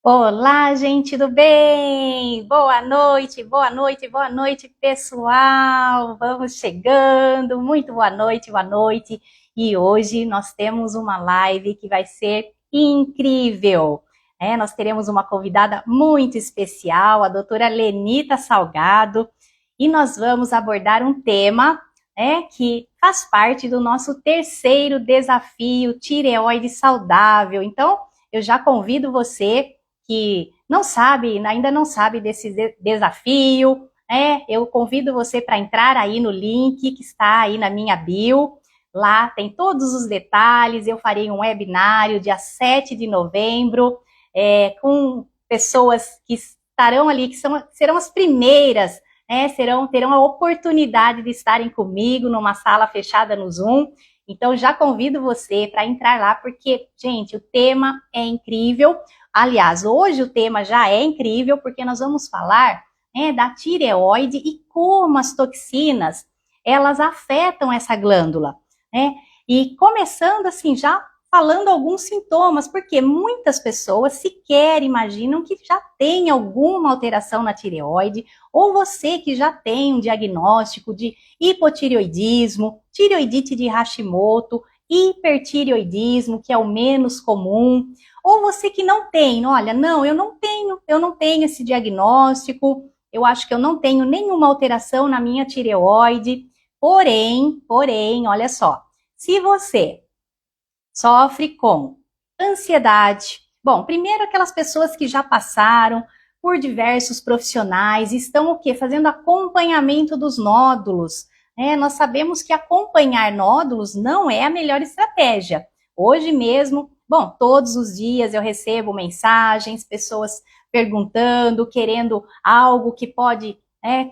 Olá, gente do bem! Boa noite, boa noite, boa noite, pessoal! Vamos chegando, muito boa noite, boa noite. E hoje nós temos uma live que vai ser incrível. Nós teremos uma convidada muito especial, a doutora Lenita Salgado, e nós vamos abordar um tema que faz parte do nosso terceiro desafio Tireoide Saudável. Então, eu já convido você que não sabe, ainda não sabe desse desafio, eu convido você para entrar aí no link que está aí na minha bio. Lá tem todos os detalhes. Eu farei um webinário dia 7 de novembro, com pessoas que estarão ali, serão as primeiras, terão a oportunidade de estarem comigo numa sala fechada no Zoom. Então, já convido você para entrar lá, porque, gente, o tema é incrível. Aliás, hoje o tema já é incrível, porque nós vamos falar da tireoide e como as toxinas, elas afetam essa glândula, E começando assim, já falando alguns sintomas, porque muitas pessoas sequer imaginam que já tem alguma alteração na tireoide, ou você que já tem um diagnóstico de hipotireoidismo, tireoidite de Hashimoto, hipertireoidismo, que é o menos comum, ou você que não tem, olha, não, eu não tenho esse diagnóstico, eu acho que eu não tenho nenhuma alteração na minha tireoide, porém, olha só, se você sofre com ansiedade, bom, primeiro aquelas pessoas que já passaram por diversos profissionais, estão o quê? Fazendo acompanhamento dos nódulos, nós sabemos que acompanhar nódulos não é a melhor estratégia. Hoje mesmo, bom, todos os dias eu recebo mensagens, pessoas perguntando, querendo algo que pode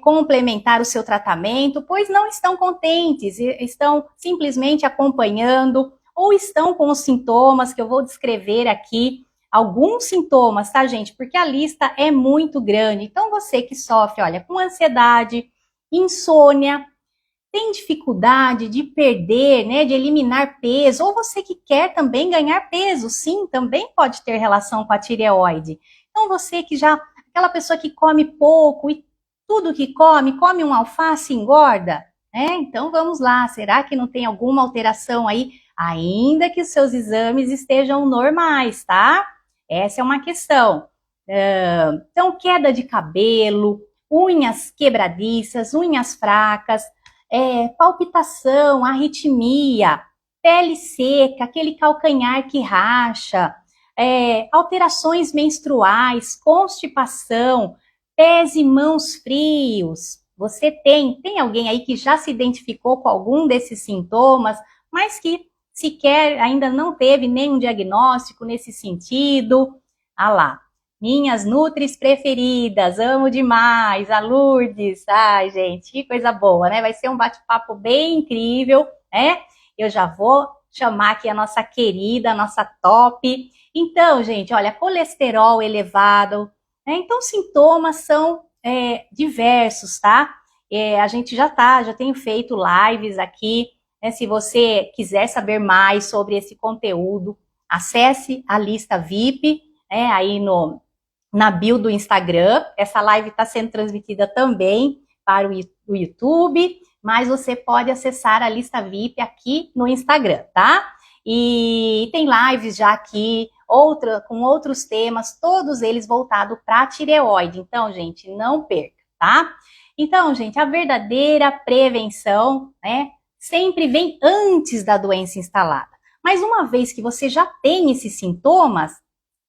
complementar o seu tratamento, pois não estão contentes, estão simplesmente acompanhando ou estão com os sintomas que eu vou descrever aqui. Alguns sintomas, tá, gente? Porque a lista é muito grande. Então, você que sofre, olha, com ansiedade, insônia, tem dificuldade de perder, de eliminar peso, ou você que quer também ganhar peso, sim, também pode ter relação com a tireoide. Então, você que já, aquela pessoa que come pouco e tudo que come um alface e engorda, Então, vamos lá, será que não tem alguma alteração aí, ainda que os seus exames estejam normais, tá? Essa é uma questão. Então, queda de cabelo, unhas quebradiças, unhas fracas, palpitação, arritmia, pele seca, aquele calcanhar que racha, alterações menstruais, constipação, pés e mãos frios. Você tem alguém aí que já se identificou com algum desses sintomas, mas que sequer ainda não teve nenhum diagnóstico nesse sentido? Ah lá, minhas nutris preferidas, amo demais, a Lourdes. Ai, gente, que coisa boa, né? Vai ser um bate-papo bem incrível, Eu já vou chamar aqui a nossa querida, a nossa top. Então, gente, olha, colesterol elevado, Então, sintomas são diversos, tá? A gente já tenho feito lives aqui, Se você quiser saber mais sobre esse conteúdo, acesse a lista VIP, aí na bio do Instagram. Essa live está sendo transmitida também para o YouTube, mas você pode acessar a lista VIP aqui no Instagram, tá? E tem lives já aqui, com outros temas, todos eles voltados para a tireoide. Então, gente, não perca, tá? Então, gente, a verdadeira prevenção, sempre vem antes da doença instalada. Mas uma vez que você já tem esses sintomas,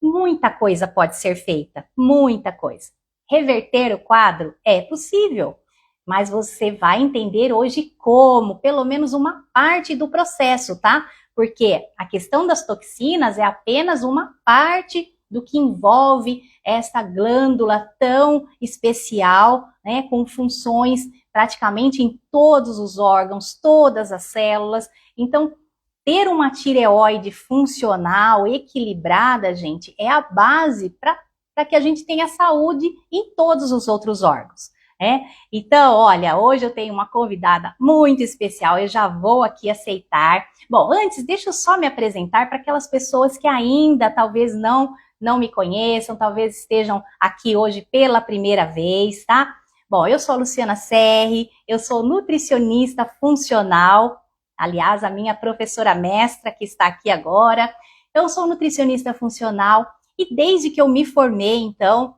muita coisa pode ser feita, muita coisa. Reverter o quadro é possível, mas você vai entender hoje como, pelo menos uma parte do processo, tá? Porque a questão das toxinas é apenas uma parte do que envolve essa glândula tão especial, com funções praticamente em todos os órgãos, todas as células. Então, ter uma tireoide funcional, equilibrada, gente, é a base para que a gente tenha saúde em todos os outros órgãos. né? Então, olha, hoje eu tenho uma convidada muito especial, eu já vou aqui aceitar. Bom, antes, deixa eu só me apresentar para aquelas pessoas que ainda talvez não me conheçam, talvez estejam aqui hoje pela primeira vez, tá? Bom, eu sou a Luciana Serri, eu sou nutricionista funcional, aliás, a minha professora mestra que está aqui agora. Eu sou nutricionista funcional e desde que eu me formei, então,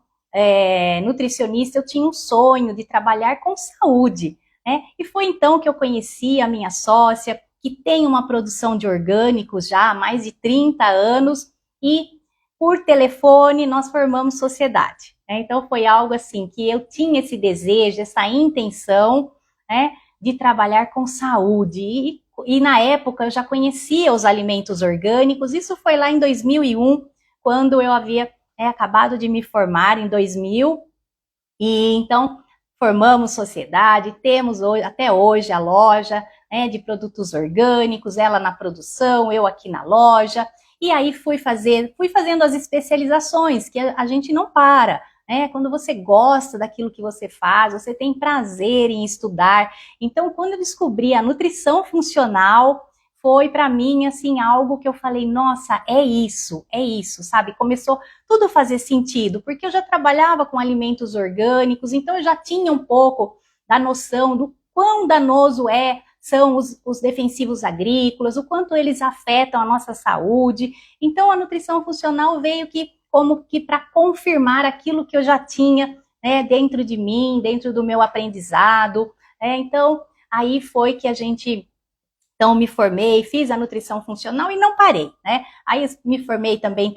nutricionista, eu tinha um sonho de trabalhar com saúde, né? E foi então que eu conheci a minha sócia, que tem uma produção de orgânicos já há mais de 30 anos, e por telefone nós formamos sociedade, né? Então foi algo assim que eu tinha esse desejo, essa intenção, né, de trabalhar com saúde. E na época eu já conhecia os alimentos orgânicos, isso foi lá em 2001, quando eu havia acabado de me formar em 2000, e então formamos sociedade, temos hoje, até hoje a loja, né, de produtos orgânicos, ela na produção, eu aqui na loja, e aí fui fazendo as especializações, que a gente não para, né? Quando você gosta daquilo que você faz, você tem prazer em estudar. Então, quando eu descobri a nutrição funcional, foi para mim assim algo que eu falei, nossa, é isso, sabe? Começou tudo a fazer sentido, porque eu já trabalhava com alimentos orgânicos, então eu já tinha um pouco da noção do quão danoso são os defensivos agrícolas, o quanto eles afetam a nossa saúde. Então a nutrição funcional veio como que para confirmar aquilo que eu já tinha, né, dentro de mim, dentro do meu aprendizado. Então aí foi que a gente então, me formei, fiz a nutrição funcional e não parei, né? Aí me formei também,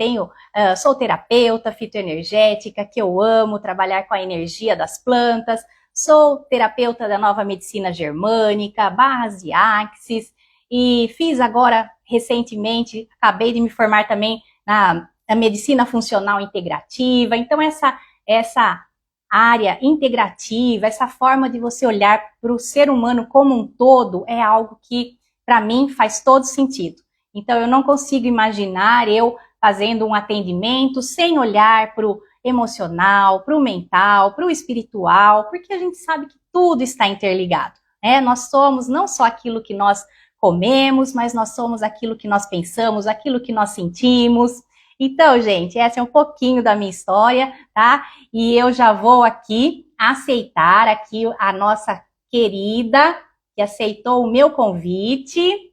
sou terapeuta fitoenergética, que eu amo trabalhar com a energia das plantas, sou terapeuta da nova medicina germânica, barras de Axis, e fiz agora, recentemente, acabei de me formar também na medicina funcional integrativa. Então, essa área integrativa, essa forma de você olhar para o ser humano como um todo, é algo que para mim faz todo sentido. Então eu não consigo imaginar eu fazendo um atendimento sem olhar para o emocional, para o mental, para o espiritual, porque a gente sabe que tudo está interligado, né? Nós somos não só aquilo que nós comemos, mas nós somos aquilo que nós pensamos, aquilo que nós sentimos. Então, gente, essa é um pouquinho da minha história, tá? E eu já vou aqui aceitar aqui a nossa querida que aceitou o meu convite.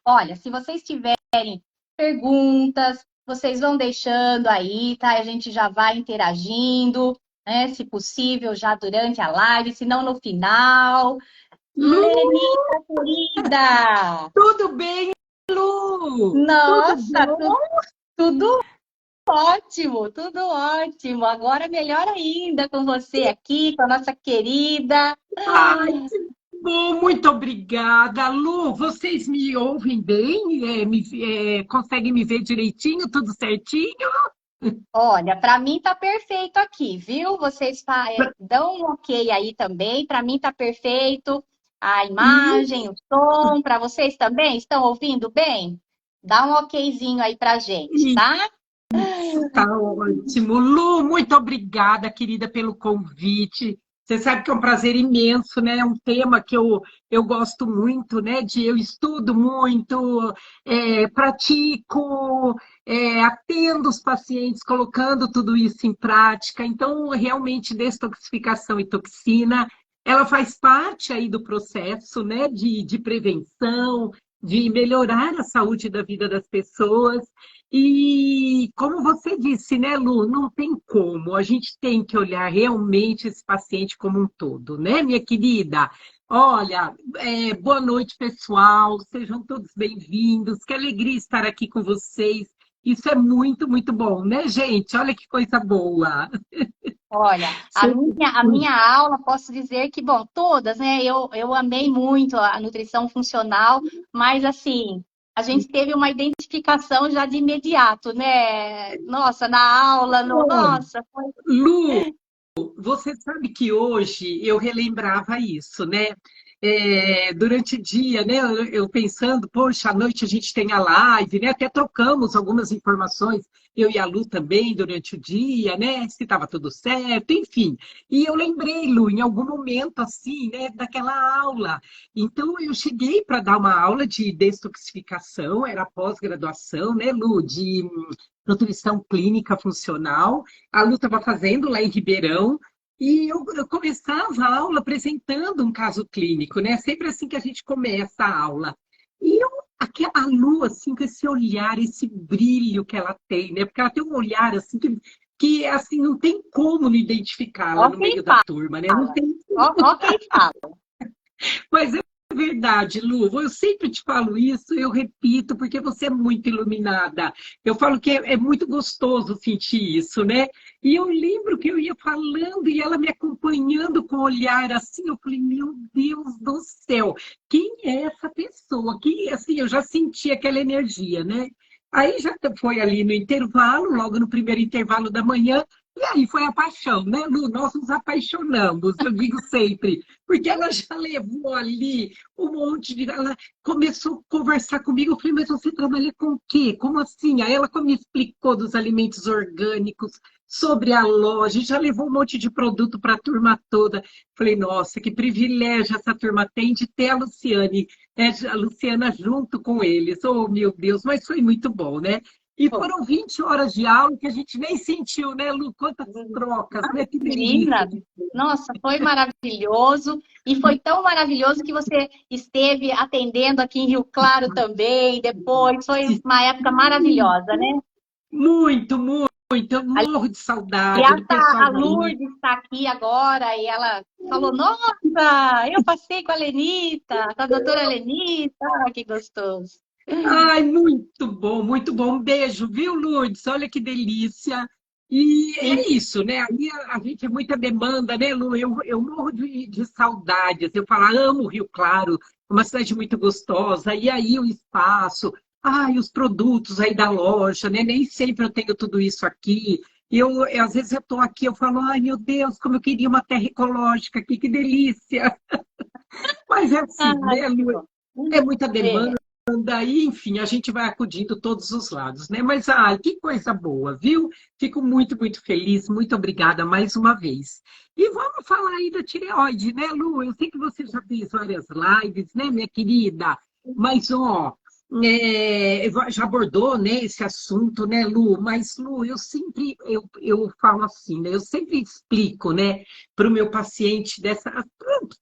Olha, se vocês tiverem perguntas, vocês vão deixando aí, tá? A gente já vai interagindo, né? Se possível, já durante a live, se não no final. Lenita, querida! Tudo bem, Lu? Nossa, Tudo bom? tudo ótimo, tudo ótimo. Agora melhor ainda com você aqui, com a nossa querida. Ai, que bom, muito obrigada. Lu, vocês me ouvem bem? Conseguem me ver direitinho, tudo certinho? Olha, para mim tá perfeito aqui, viu? Vocês dão um ok aí também. Para mim tá perfeito. A imagem, o som, para vocês também? Estão ouvindo bem? Dá um okzinho aí pra gente, tá? Isso tá ótimo. Lu, muito obrigada, querida, pelo convite. Você sabe que é um prazer imenso, né? É um tema que eu gosto muito, né? Eu estudo muito, pratico, atendo os pacientes, colocando tudo isso em prática. Então, realmente, detoxificação e toxina, ela faz parte aí do processo, né? De prevenção, de melhorar a saúde da vida das pessoas. E como você disse, né, Lu, não tem como. A gente tem que olhar realmente esse paciente como um todo, né, minha querida? Olha, boa noite, pessoal. Sejam todos bem-vindos. Que alegria estar aqui com vocês. Isso é muito, muito bom, né, gente? Olha que coisa boa. Olha, a minha aula, posso dizer que, bom, todas, né? Eu amei muito a nutrição funcional, mas assim, a gente teve uma identificação já de imediato, né? Nossa, na aula, nossa, foi. Lu, você sabe que hoje eu relembrava isso, né? durante o dia, né? Eu pensando, poxa, à noite a gente tem a live, né? Até trocamos algumas informações, eu e a Lu também, durante o dia, né? Se estava tudo certo, enfim. E eu lembrei, Lu, em algum momento, assim, né, daquela aula. Então, eu cheguei para dar uma aula de desintoxicação, era pós-graduação, né, Lu, de nutrição clínica funcional. A Lu estava fazendo lá em Ribeirão. E eu começava a aula apresentando um caso clínico, né? Sempre assim que a gente começa a aula. E a Lu, assim, com esse olhar, esse brilho que ela tem, né? Porque ela tem um olhar, assim, que assim, não tem como não identificá-la Ó no quem meio da fala, turma, né? Não tem. ó quem fala. Mas é verdade, Lu. Eu sempre te falo isso, eu repito, porque você é muito iluminada. Eu falo que é muito gostoso sentir isso, né? E eu lembro que eu ia falando e ela me acompanhando com o olhar assim, eu falei, meu Deus do céu, quem é essa pessoa? Que assim, eu já senti aquela energia, né? Aí já foi ali no intervalo, logo no primeiro intervalo da manhã, e aí foi a paixão, né, Lu? Nós nos apaixonamos, eu digo sempre, porque ela já levou ali um monte de. Ela começou a conversar comigo. Eu falei, mas você trabalha com o quê? Como assim? Aí ela me explicou dos alimentos orgânicos, sobre a loja, já levou um monte de produto para a turma toda. Falei, nossa, que privilégio essa turma tem de ter a Luciane, né? A Luciana junto com eles. Oh, meu Deus, mas foi muito bom, né? E Pô, foram 20 horas de aula que a gente nem sentiu, né, Lu? Quantas trocas, né? Que delícia. imagina. Nossa, foi maravilhoso. E foi tão maravilhoso que você esteve atendendo aqui em Rio Claro também. Depois, foi uma época maravilhosa, né? Muito, muito. Eu morro de saudade Aliás, do pessoal a daí. Lourdes está aqui agora e ela falou: Nossa, eu passei com a Lenita, com a doutora Lenita. Ah, que gostoso. Ai, muito bom, muito bom. Um beijo, viu, Lourdes? Olha que delícia. E Sim. é isso, né? Aí a gente é muita demanda, né, Lu? Eu morro de saudades. Eu falo, amo Rio Claro, uma cidade muito gostosa. E aí o espaço, ai, os produtos aí da loja, né? Nem sempre eu tenho tudo isso aqui. Às vezes eu estou aqui, eu falo, ai, meu Deus, como eu queria uma terra ecológica aqui, que delícia. Mas é assim, Ai, né, que Lu? bom. É muita É. demanda. Daí, enfim, a gente vai acudindo todos os lados, né? Mas, ai, que coisa boa, viu? Fico muito, muito feliz, muito obrigada mais uma vez. E vamos falar aí da tireoide, né, Lu? Eu sei que você já fez várias lives, né, minha querida? Mas, ó, já abordou, né, esse assunto, né, Lu? Mas, Lu, eu falo assim, né? Eu sempre explico, né, para o meu paciente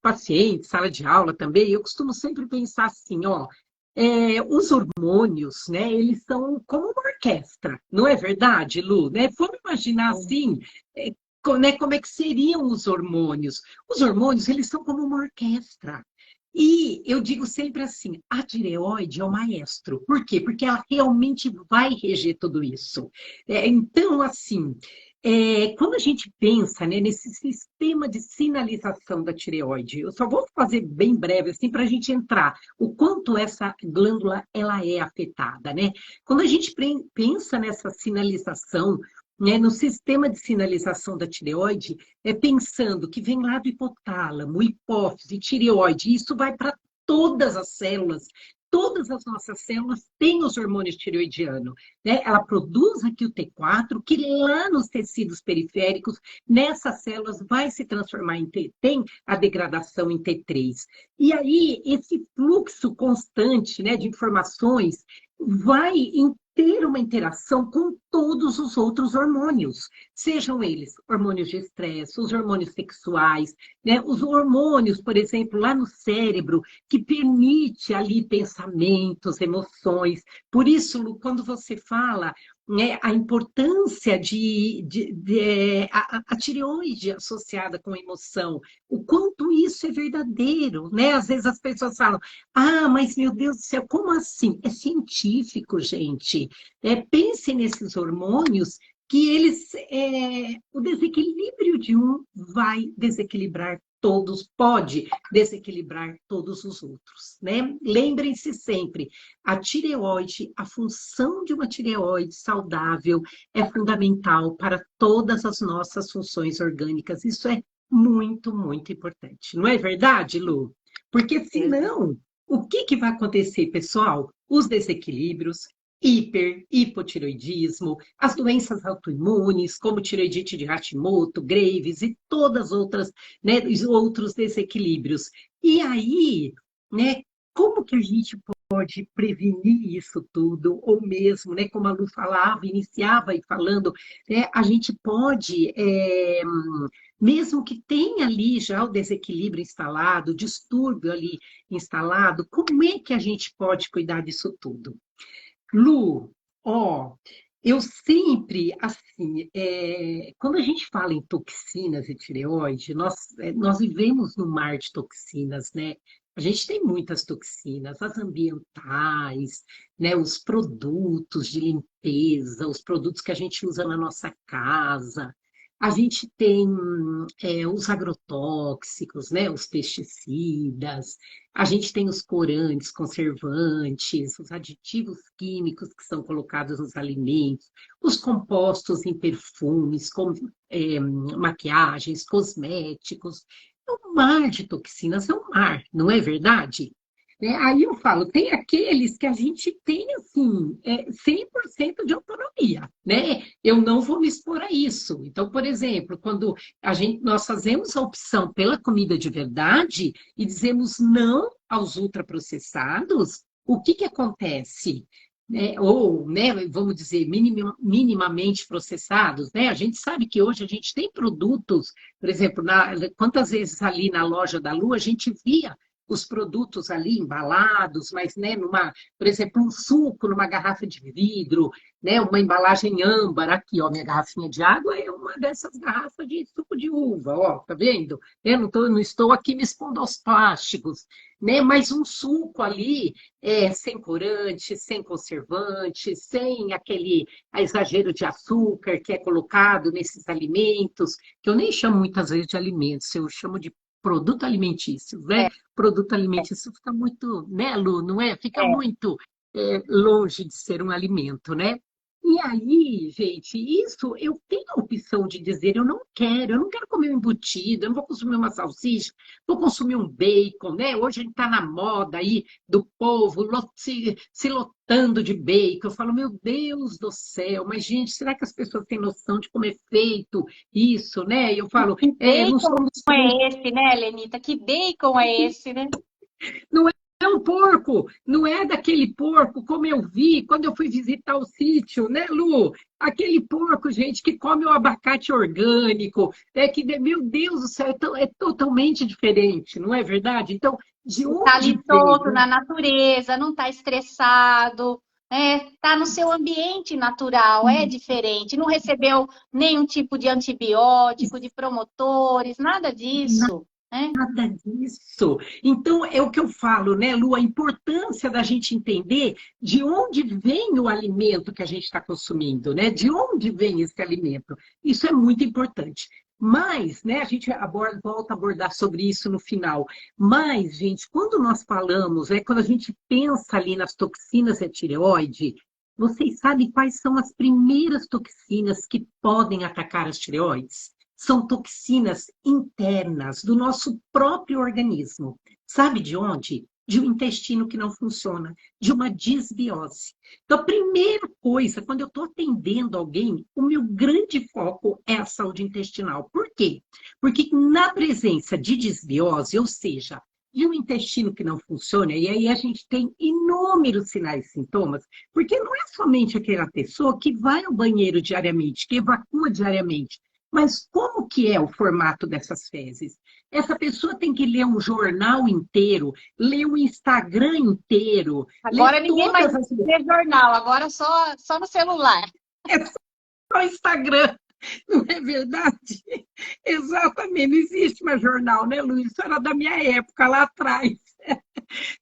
paciente, sala de aula também, eu costumo sempre pensar assim, ó, os hormônios, né, eles são como uma orquestra, não é verdade, Lu? Né? Vamos imaginar assim, né, como é que seriam os hormônios? Os hormônios, eles são como uma orquestra. E eu digo sempre assim, a tireoide é o maestro. Por quê? Porque ela realmente vai reger tudo isso. Então, assim, quando a gente pensa, né, nesse sistema de sinalização da tireoide, eu só vou fazer bem breve assim para a gente entrar o quanto essa glândula ela é afetada, né? Quando a gente pensa nessa sinalização, né, no sistema de sinalização da tireoide, pensando que vem lá do hipotálamo, hipófise, tireoide, e isso vai para todas as células. Todas as nossas células têm os hormônios tireoidianos, né? Ela produz aqui o T4, que lá nos tecidos periféricos, nessas células, vai se transformar em T, tem a degradação em T3. E aí, esse fluxo constante, né, de informações vai ter uma interação com todos os outros hormônios, sejam eles hormônios de estresse, os hormônios sexuais, né? Os hormônios, por exemplo, lá no cérebro, que permite ali pensamentos, emoções. Por isso, Lu, quando você fala, né, a importância a tireoide associada com a emoção, o quanto isso é verdadeiro, né? Às vezes as pessoas falam, ah, mas meu Deus do céu, como assim? É científico, gente. Pense nesses hormônios que o desequilíbrio de um vai desequilibrar todos, pode desequilibrar todos os outros, né? Lembrem-se sempre, a tireoide, a função de uma tireoide saudável é fundamental para todas as nossas funções orgânicas. Isso é muito, muito importante. Não é verdade, Lu? Porque senão, o que que vai acontecer, pessoal? Os desequilíbrios, hipotireoidismo, as doenças autoimunes, como tireoidite de Hashimoto, Graves e todas as outras, né, os outros desequilíbrios. E aí, né, como que a gente pode prevenir isso tudo, ou mesmo, né, como a Lu falava, iniciava aí falando, né, a gente pode, mesmo que tenha ali já o desequilíbrio instalado, o distúrbio ali instalado, como é que a gente pode cuidar disso tudo? Lu, ó, eu sempre, assim, quando a gente fala em toxinas e tireoide, nós vivemos num mar de toxinas, né? A gente tem muitas toxinas, as ambientais, né? Os produtos de limpeza, os produtos que a gente usa na nossa casa. A gente tem os agrotóxicos, né? Os pesticidas, a gente tem os corantes, conservantes, os aditivos químicos que são colocados nos alimentos, os compostos em perfumes, como maquiagens, cosméticos. É um mar de toxinas, é um mar, não é verdade? Né? Aí eu falo, tem aqueles que a gente tem, assim, 100% de autonomia, né? Eu não vou me expor a isso. Então, por exemplo, quando nós fazemos a opção pela comida de verdade e dizemos não aos ultraprocessados, o que que acontece? Né? Ou, né, vamos dizer, minimamente processados, né? A gente sabe que hoje a gente tem produtos, por exemplo, quantas vezes ali na loja da Lu a gente via os produtos ali embalados, mas, né, por exemplo, um suco numa garrafa de vidro, né, uma embalagem âmbar, aqui, ó, minha garrafinha de água é uma dessas garrafas de suco de uva, ó, tá vendo? Eu não estou aqui me expondo aos plásticos, né, mas um suco ali, sem corante, sem conservante, sem aquele exagero de açúcar que é colocado nesses alimentos, que eu nem chamo muitas vezes de alimentos, eu chamo de produto alimentício, né? É, Produto alimentício fica muito, né, Lu, não é? Fica é. muito longe de ser um alimento, né? E aí, gente, isso eu tenho a opção de dizer, eu não quero comer um embutido, eu não vou consumir uma salsicha, vou consumir um bacon, né? Hoje a gente está na moda aí do povo se lotando de bacon. Eu falo, meu Deus do céu, mas gente, será que as pessoas têm noção de como é feito isso, né? Eu falo, Que não bacon somos é esse, né, Lenita? Que bacon é esse, né? Não é um porco, não é daquele porco como eu vi quando eu fui visitar o sítio, né, Lu? Aquele porco, gente, que come o abacate orgânico, meu Deus do céu, é totalmente diferente, não é verdade? Então, de Está onde ali solto veio? na natureza, não está estressado, está no seu ambiente natural, é diferente, não recebeu nenhum tipo de antibiótico, de promotores, nada disso, né? Nada disso. Então, é o que eu falo, né, Lu? A importância da gente entender de onde vem o alimento que a gente está consumindo, né? De onde vem esse alimento. Isso é muito importante. Mas, né, a gente volta a abordar sobre isso no final. Mas, gente, quando nós falamos, quando a gente pensa ali nas toxinas da tireoide, vocês sabem quais são as primeiras toxinas que podem atacar as tireoides? São toxinas internas do nosso próprio organismo. Sabe de onde? De um intestino que não funciona, de uma disbiose. Então, a primeira coisa, quando eu estou atendendo alguém, o meu grande foco é a saúde intestinal. Por quê? Porque na presença de disbiose, ou seja, de um intestino que não funciona, e aí a gente tem inúmeros sinais e sintomas, porque não é somente aquela pessoa que vai ao banheiro diariamente, que evacua diariamente, mas como que é o formato dessas fezes? Essa pessoa tem que ler um jornal inteiro, ler um Instagram inteiro, ler Agora ninguém mais todas as... lê jornal, agora só no celular. É só o Instagram, não é verdade? Exatamente, não existe mais jornal, né, Luiz? Isso era da minha época, lá atrás.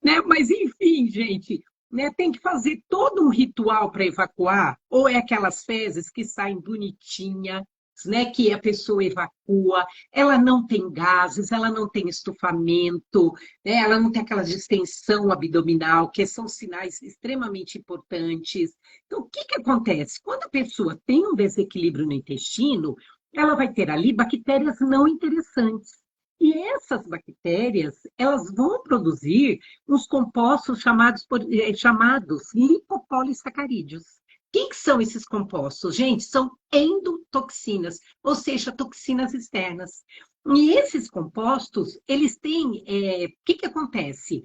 Né? Mas, enfim, gente, né, tem que fazer todo um ritual para evacuar, ou é aquelas fezes que saem bonitinha, né, que a pessoa evacua, ela não tem gases, ela não tem estufamento, né, ela não tem aquela distensão abdominal, que são sinais extremamente importantes. Então, o que que acontece? Quando a pessoa tem um desequilíbrio no intestino, ela vai ter ali bactérias não interessantes. E essas bactérias, elas vão produzir uns compostos chamados lipopolissacarídeos. O que são esses compostos? Gente, são endotoxinas, ou seja, toxinas externas. E esses compostos, eles têm. O que acontece?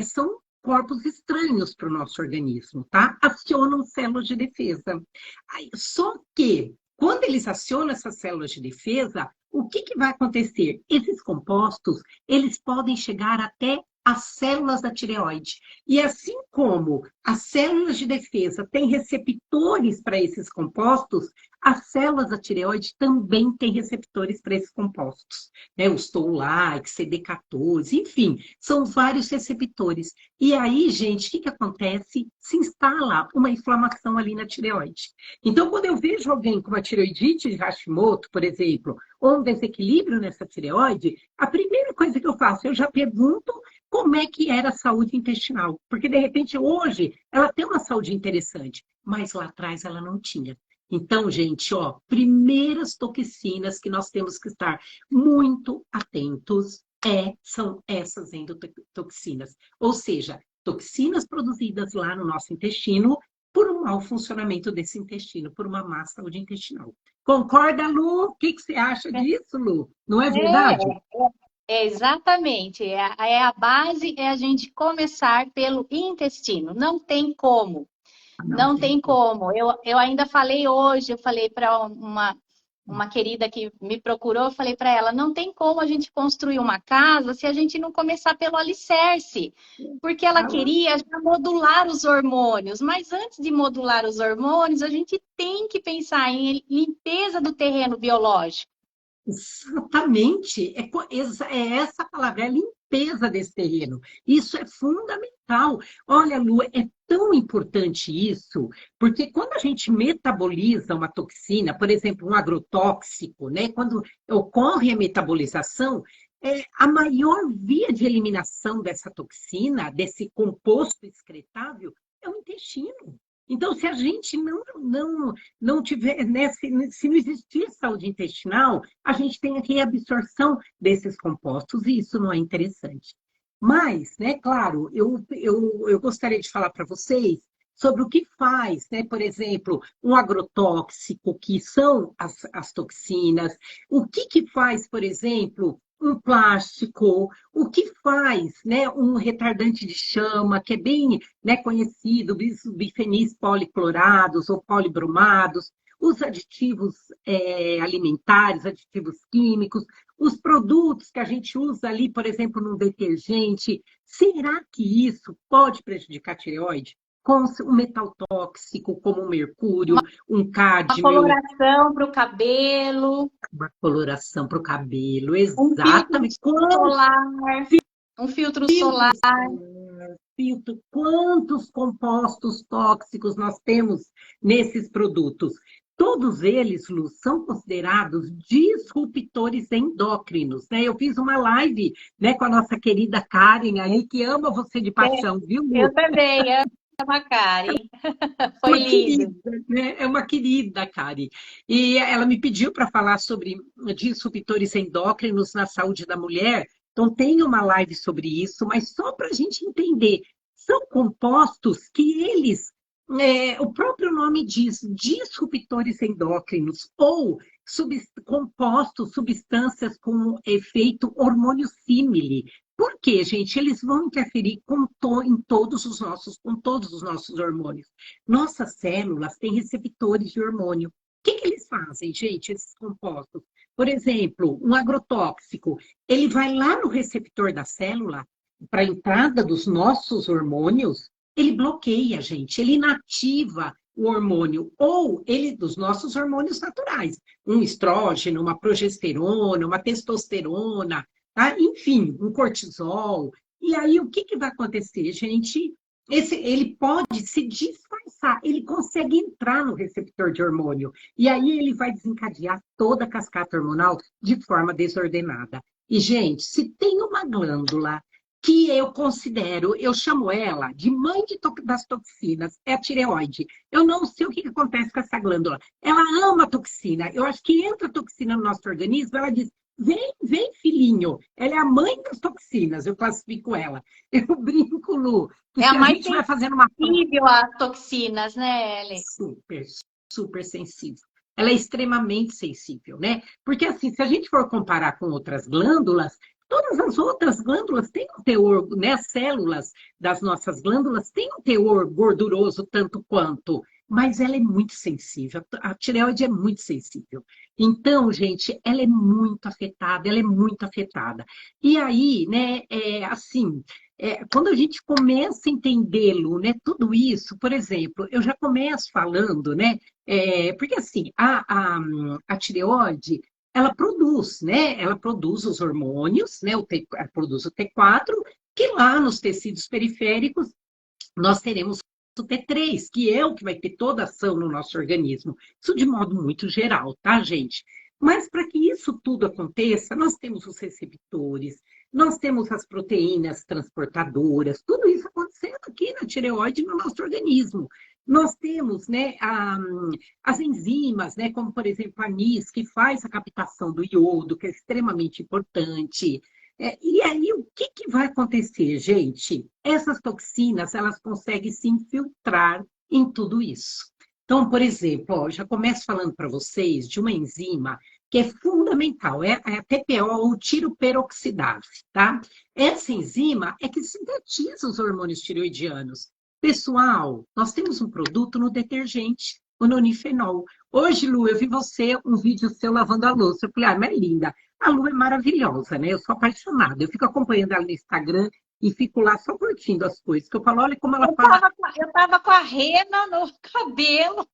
São corpos estranhos para o nosso organismo, tá? Acionam células de defesa. Só que, quando eles acionam essas células de defesa, o que vai acontecer? Esses compostos, eles podem chegar até as células da tireoide. E assim como as células de defesa têm receptores para esses compostos, as células da tireoide também têm receptores para esses compostos. Né? Os Toll-like, CD14, enfim, são vários receptores. E aí, gente, o que acontece? Se instala uma inflamação ali na tireoide. Então, quando eu vejo alguém com uma tireoidite de Hashimoto, por exemplo, ou um desequilíbrio nessa tireoide, a primeira coisa que eu faço, eu já pergunto como é que era a saúde intestinal. Porque, de repente, hoje, ela tem uma saúde interessante, mas lá atrás ela não tinha. Então, gente, ó, primeiras toxinas que nós temos que estar muito atentos são essas endotoxinas. Ou seja, toxinas produzidas lá no nosso intestino por um mau funcionamento desse intestino, por uma má saúde intestinal. Concorda, Lu? O que você acha disso, Lu? Não é verdade? Exatamente. A base é a gente começar pelo intestino. Não tem como. Não Não tem tem como. como. Eu ainda falei hoje, eu falei para uma querida que me procurou, eu falei para ela, não tem como a gente construir uma casa se a gente não começar pelo alicerce. Porque ela queria já modular os hormônios, mas antes de modular os hormônios, a gente tem que pensar em limpeza do terreno biológico. Exatamente, é essa palavra, é a limpeza desse terreno. Isso é fundamental. Olha, Lu, é tão importante isso, porque quando a gente metaboliza uma toxina, por exemplo, um agrotóxico, né, quando ocorre a metabolização, a maior via de eliminação dessa toxina, desse composto excretável, é o intestino. Então, se a gente não tiver, né, se não existir saúde intestinal, a gente tem a reabsorção desses compostos, e isso não é interessante. Mas, né, claro, eu gostaria de falar para vocês sobre o que faz, né, por exemplo, um agrotóxico, que são as toxinas, o que faz, por exemplo, um plástico, o que faz, né, um retardante de chama, que é bem, né, conhecido, bifenis policlorados ou polibromados, os aditivos alimentares, aditivos químicos, os produtos que a gente usa ali, por exemplo, no detergente, será que isso pode prejudicar a tireoide? Com um metal tóxico, como o mercúrio, um Uma cádmio, coloração para o cabelo, uma coloração para o cabelo, um filtro exatamente. Quantos solar, um filtro solar. filtros, quantos compostos tóxicos nós temos nesses produtos? Todos eles, Lu, são considerados disruptores endócrinos, né? Eu fiz uma live, né, com a nossa querida Karen aí, que ama você de paixão, viu, Lu? Eu também amo a Karen. Foi Uma lindo. querida, né? É uma querida, Karen. E ela me pediu para falar sobre disruptores endócrinos na saúde da mulher. Então, tem uma live sobre isso, mas só para a gente entender. São compostos que eles, o próprio nome diz, disruptores endócrinos, ou compostos, substâncias com efeito hormônio símile. Por quê, gente? Eles vão interferir com todos os nossos hormônios. Nossas células têm receptores de hormônio. O que eles fazem, gente, esses compostos? Por exemplo, um agrotóxico, ele vai lá no receptor da célula, para a entrada dos nossos hormônios, ele bloqueia, gente, ele inativa o hormônio, ou ele dos nossos hormônios naturais, um estrógeno, uma progesterona, uma testosterona, tá? Enfim, um cortisol. E aí, o que vai acontecer, gente? Ele pode se disfarçar, ele consegue entrar no receptor de hormônio. E aí ele vai desencadear toda a cascata hormonal de forma desordenada. E, gente, se tem uma glândula que eu considero, eu chamo ela de mãe das toxinas, é a tireoide. Eu não sei o que acontece com essa glândula. Ela ama toxina. Eu acho que entra toxina no nosso organismo, ela diz, vem, filhinho. Ela é a mãe das toxinas, eu classifico ela. Eu brinco, Lu, que É a se a mais gente vai fazendo uma sensível às toxinas, né, Ellen? super, super sensível. Ela é extremamente sensível, né? Porque, assim, se a gente for comparar com outras glândulas, todas as outras glândulas têm um teor, né? As células das nossas glândulas têm um teor gorduroso tanto quanto, mas ela é muito sensível. A tireoide é muito sensível. Então, gente, ela é muito afetada, ela é muito afetada. E aí, né, assim, quando a gente começa a entendê-lo, né, tudo isso, por exemplo, eu já começo falando, né, porque assim, a tireoide, ela produz, né, ela produz os hormônios, né, produz o T4, que lá nos tecidos periféricos nós teremos o T3, que é o que vai ter toda a ação no nosso organismo. Isso de modo muito geral, tá, gente? Mas para que isso tudo aconteça, nós temos os receptores, nós temos as proteínas transportadoras, tudo isso acontecendo aqui na tireoide no nosso organismo. Nós temos, né, as enzimas, né, como por exemplo a NIS, que faz a captação do iodo, que é extremamente importante. E aí, o que, que vai acontecer, gente? Essas toxinas, elas conseguem se infiltrar em tudo isso. Então, por exemplo, ó, eu já começo falando para vocês de uma enzima que é fundamental, é a TPO, ou tiroperoxidase, tá? Essa enzima é que sintetiza os hormônios tiroidianos. Pessoal, nós temos um produto no detergente, o nonifenol. Hoje, Lu, eu vi você, um vídeo seu lavando a louça. Eu falei, ah, mas é linda. A Lu é maravilhosa, né? Eu sou apaixonada. Eu fico acompanhando ela no Instagram e fico lá só curtindo as coisas. Que eu falo, olha como ela faz. Eu tava com a rena no cabelo.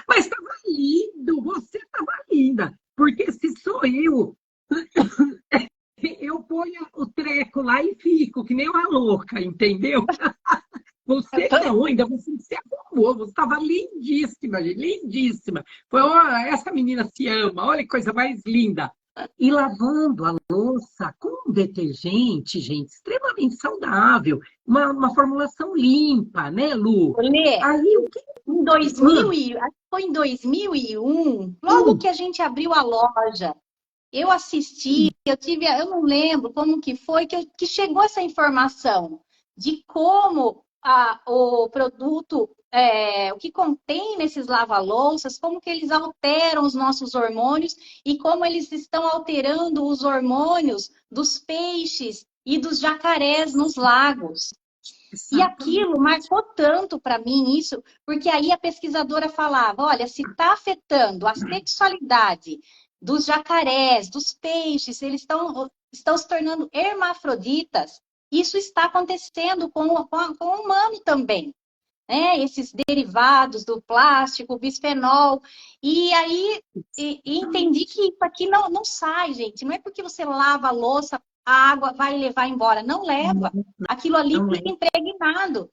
Mas estava lindo, você estava linda. Porque se sou eu ponho o treco lá e fico, que nem uma louca, entendeu? Eu Você tô... não, ainda você se arrumou, você estava lindíssima, gente, lindíssima. Foi, ó, essa menina se ama, olha que coisa mais linda. E lavando a louça com um detergente, gente, extremamente saudável, uma formulação limpa, né, Lu? Lê, Aí o que. em 2000 acho que foi em 2001, logo que a gente abriu a loja, eu assisti, eu não lembro como que foi que chegou essa informação de como o produto, o que contém nesses lava-louças, como que eles alteram os nossos hormônios e como eles estão alterando os hormônios dos peixes e dos jacarés nos lagos. E Exatamente. aquilo marcou tanto para mim isso, porque aí a pesquisadora falava, olha, se está afetando a sexualidade dos jacarés, dos peixes, eles estão se tornando hermafroditas, isso está acontecendo com o humano também, né? Esses derivados do plástico, bisfenol. E aí e entendi que isso aqui não sai, gente. Não é porque você lava a louça, a água vai levar embora. Não leva. Aquilo ali Não fica lembro. impregnado.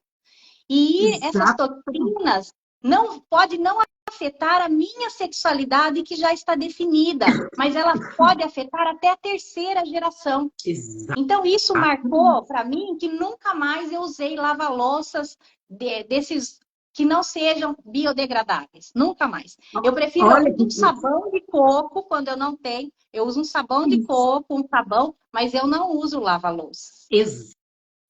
E essas Exato. toxinas não pode não afetar a minha sexualidade que já está definida, mas ela pode afetar até a terceira geração. Exato. Então, isso marcou para mim que nunca mais eu usei lava-louças desses que não sejam biodegradáveis. Nunca mais. Eu prefiro, eu Olha uso que um sabão de coco quando eu não tenho. Eu uso um sabão de isso. coco, um sabão, mas eu não uso lava-louças.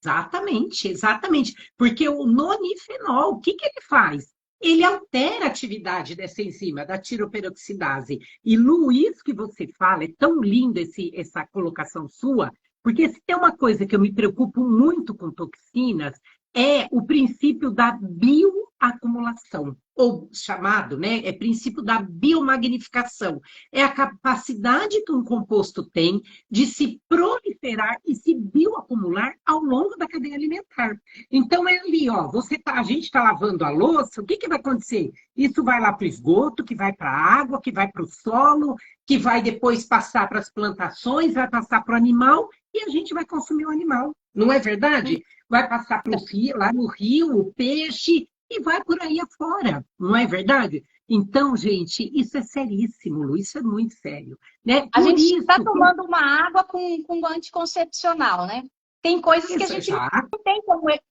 Exatamente, exatamente. Porque o nonifenol, o que, que ele faz? Ele altera a atividade dessa enzima, da tiroperoxidase. E, Lu, isso que você fala, é tão linda essa colocação sua, porque se tem uma coisa que eu me preocupo muito com toxinas, é o princípio da bioacumulação, ou chamado, né, é princípio da biomagnificação. É a capacidade que um composto tem de se proliferar e se bioacumular ao longo da cadeia alimentar. Então, é ali, ó, a gente está lavando a louça, o que, que vai acontecer? Isso vai lá para o esgoto, que vai para a água, que vai para o solo, que vai depois passar para as plantações, vai passar para o animal, e a gente vai consumir o animal. Não é verdade? Vai passar para o rio, lá no rio, o peixe, e vai por aí afora. Não é verdade? Então, gente, isso é seríssimo, Lu, isso é muito sério. Né? A Por gente isso, está tomando uma água com anticoncepcional, né? Tem coisas que a isso gente não já tem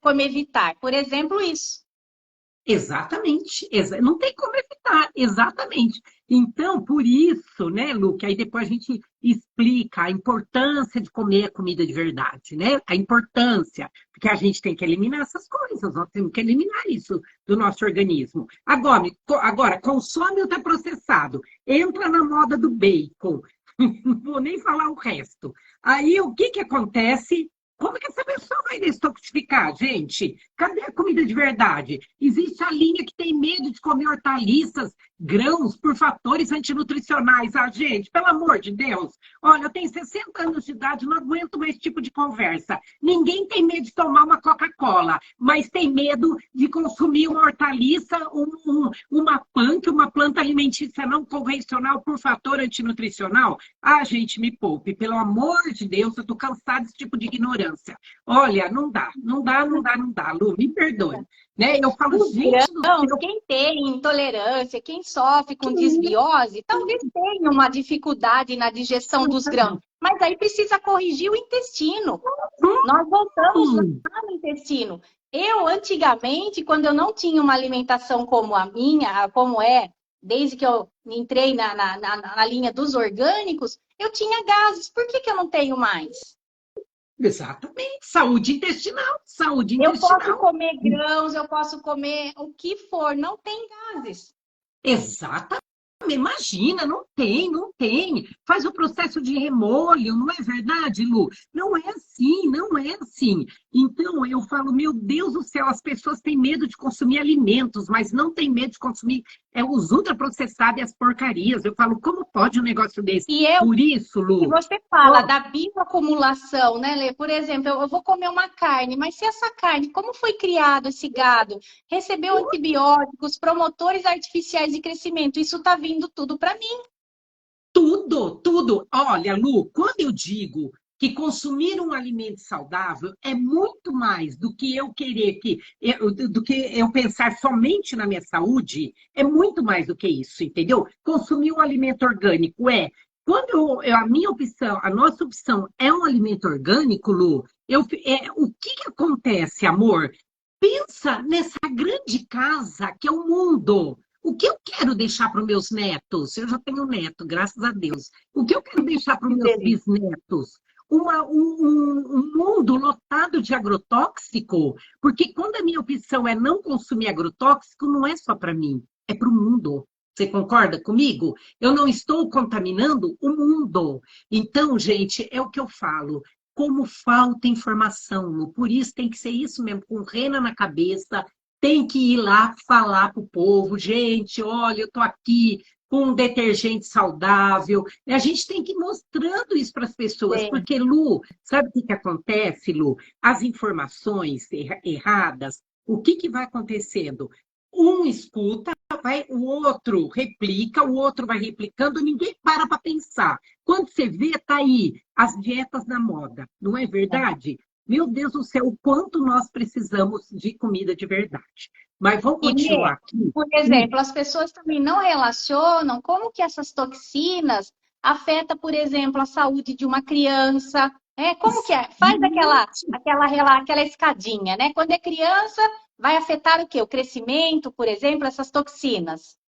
como evitar. Por exemplo, isso. Exatamente, não tem como evitar, exatamente. Então, por isso, né, Lu, que aí depois a gente explica a importância de comer a comida de verdade, né? A importância, porque a gente tem que eliminar essas coisas, nós temos que eliminar isso do nosso organismo. Agora consome ultraprocessado, entra na moda do bacon, não vou nem falar o resto. Aí o que que acontece? Como que essa pessoa vai detoxificar, gente? Cadê a comida de verdade? Existe a linha que tem medo de comer hortaliças, grãos, por fatores antinutricionais. Ah, gente, pelo amor de Deus. Olha, eu tenho 60 anos de idade, não aguento mais esse tipo de conversa. Ninguém tem medo de tomar uma Coca-Cola, mas tem medo de consumir uma hortaliça, uma punk, uma planta alimentícia não convencional por fator antinutricional. Ah, gente, me poupe. Pelo amor de Deus, eu estou cansada desse tipo de ignorância. Olha, não dá, não dá, não dá, não dá, Lu, me perdoe. Né? Eu falo, Os gente do grãos, céu, quem tem intolerância, quem sofre com desbiose, talvez tenha uma dificuldade na digestão dos grãos, mas aí precisa corrigir o intestino. Nós voltamos lá no intestino. Eu, antigamente, quando eu não tinha uma alimentação como a minha, como é, desde que eu entrei na linha dos orgânicos, eu tinha gases. Por que que eu não tenho mais? exatamente, saúde intestinal, saúde Eu posso intestinal. comer grãos, eu posso comer o que for, não tem gases. Exatamente. Imagina, não tem, não tem. Faz o processo de remolho, não é verdade, Lu? Não é assim, não é assim. Então, eu falo, meu Deus do céu, as pessoas têm medo de consumir alimentos, mas não têm medo de consumir os ultraprocessados e as porcarias. Eu falo, como pode um negócio desse? E eu Por isso, E Lu, você fala ó, da bioacumulação, né, Lê? Por exemplo, eu vou comer uma carne, mas se essa carne, como foi criado esse gado? Recebeu antibióticos, promotores artificiais de crescimento, isso está vindo tudo para mim. tudo, tudo. Olha, Lu, quando eu digo que consumir um alimento saudável é muito mais do que eu querer do que eu pensar somente na minha saúde, é muito mais do que isso, entendeu? Consumir um alimento orgânico quando a minha opção, a nossa opção é um alimento orgânico, Lu, o que que acontece, amor? Pensa nessa grande casa que é o mundo. O que eu quero deixar para os meus netos? Eu já tenho neto, graças a Deus. O que eu quero deixar para os Que meus delícia. bisnetos? Um mundo lotado de agrotóxico, porque quando a minha opção é não consumir agrotóxico, não é só para mim, é para o mundo. Você concorda comigo? Eu não estou contaminando o mundo. Então, gente, é o que eu falo. Como falta informação, Lu. Por isso tem que ser isso mesmo, com rena na cabeça, tem que ir lá falar para o povo, gente, olha, eu estou aqui com um detergente saudável. E a gente tem que ir mostrando isso para as pessoas, Sim. porque, Lu, sabe o que que acontece, Lu? As informações erradas, o que que vai acontecendo? Um escuta, o outro vai replicando, ninguém para pensar. Quando você vê, tá aí as dietas na moda, não é verdade? Meu Deus do céu, o quanto nós precisamos de comida de verdade. Mas vamos E, Lê, continuar aqui. por exemplo, as pessoas também não relacionam como que essas toxinas afetam, por exemplo, a saúde de uma criança. Como que é? Faz aquela escadinha, né? Quando é criança, vai afetar o quê? O crescimento, por exemplo, essas toxinas.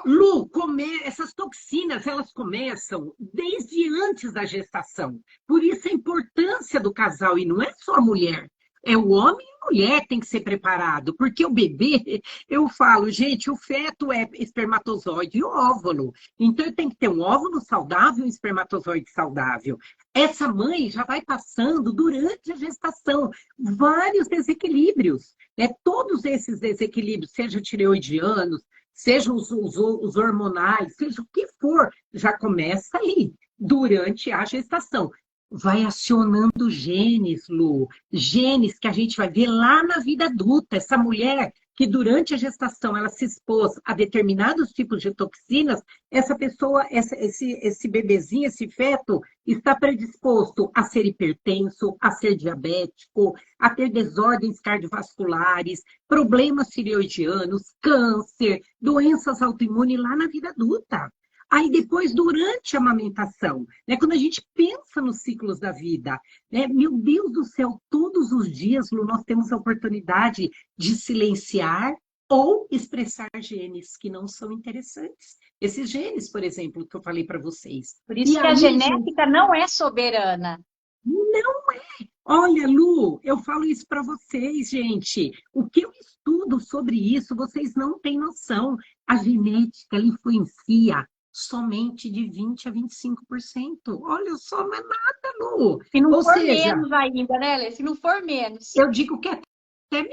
Lu, comer essas toxinas, elas começam desde antes da gestação. Por isso a importância do casal, e não é só a mulher. É o homem e a mulher tem que ser preparado, porque o bebê, eu falo, gente, o feto é espermatozoide e óvulo. Então tem que ter um óvulo saudável e um espermatozoide saudável. Essa mãe já vai passando durante a gestação vários desequilíbrios, né? Todos esses desequilíbrios, seja tireoidianos, sejam os hormonais, seja o que for, já começa aí, durante a gestação. Vai acionando genes, Lu, genes que a gente vai ver lá na vida adulta. Essa mulher que durante a gestação ela se expôs a determinados tipos de toxinas, essa pessoa, esse bebezinho, esse feto, está predisposto a ser hipertenso, a ser diabético, a ter desordens cardiovasculares, problemas tireoidianos, câncer, doenças autoimunes lá na vida adulta. Aí depois, durante a amamentação, né, quando a gente pensa nos ciclos da vida, né, meu Deus do céu, todos os dias, Lu, nós temos a oportunidade de silenciar, ou expressar genes que não são interessantes. Esses genes, por exemplo, que eu falei para vocês. Por isso E que a aí, genética não é soberana. não é. Olha, Lu, eu falo isso para vocês, gente. O que eu estudo sobre isso, vocês não têm noção. A genética ela influencia somente de 20 a 25%. Olha só, não é nada, Lu. Se não Ou for seja, menos ainda, né, Lê? Se não for menos. eu digo que até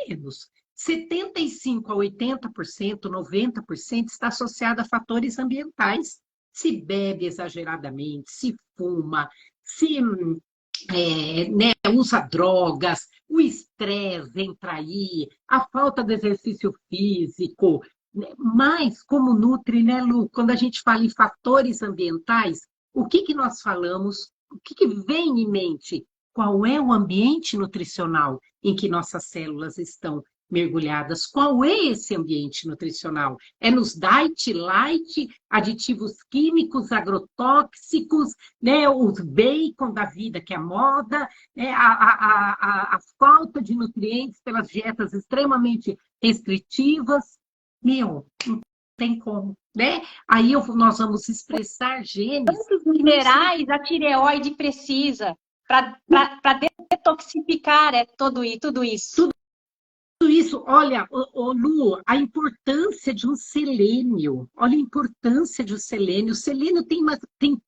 menos. 75 a 80%, 90% está associado a fatores ambientais. Se bebe exageradamente, se fuma, se né, usa drogas, o estresse entra aí, a falta de exercício físico, né? Mas como nutre, né, Lu? Quando a gente fala em fatores ambientais, o que que nós falamos? O que que vem em mente? Qual é o ambiente nutricional em que nossas células estão mergulhadas? Qual é esse ambiente nutricional? É nos diet, light, aditivos químicos, agrotóxicos, né, os bacon da vida, que é moda, né, a falta de nutrientes pelas dietas extremamente restritivas. Meu, não tem como, né? Aí nós vamos expressar genes Quantos que não são. minerais a tireoide precisa para detoxificar tudo isso? Tudo isso, olha, Lu, a importância de um selênio, olha a importância de um selênio. O selênio tem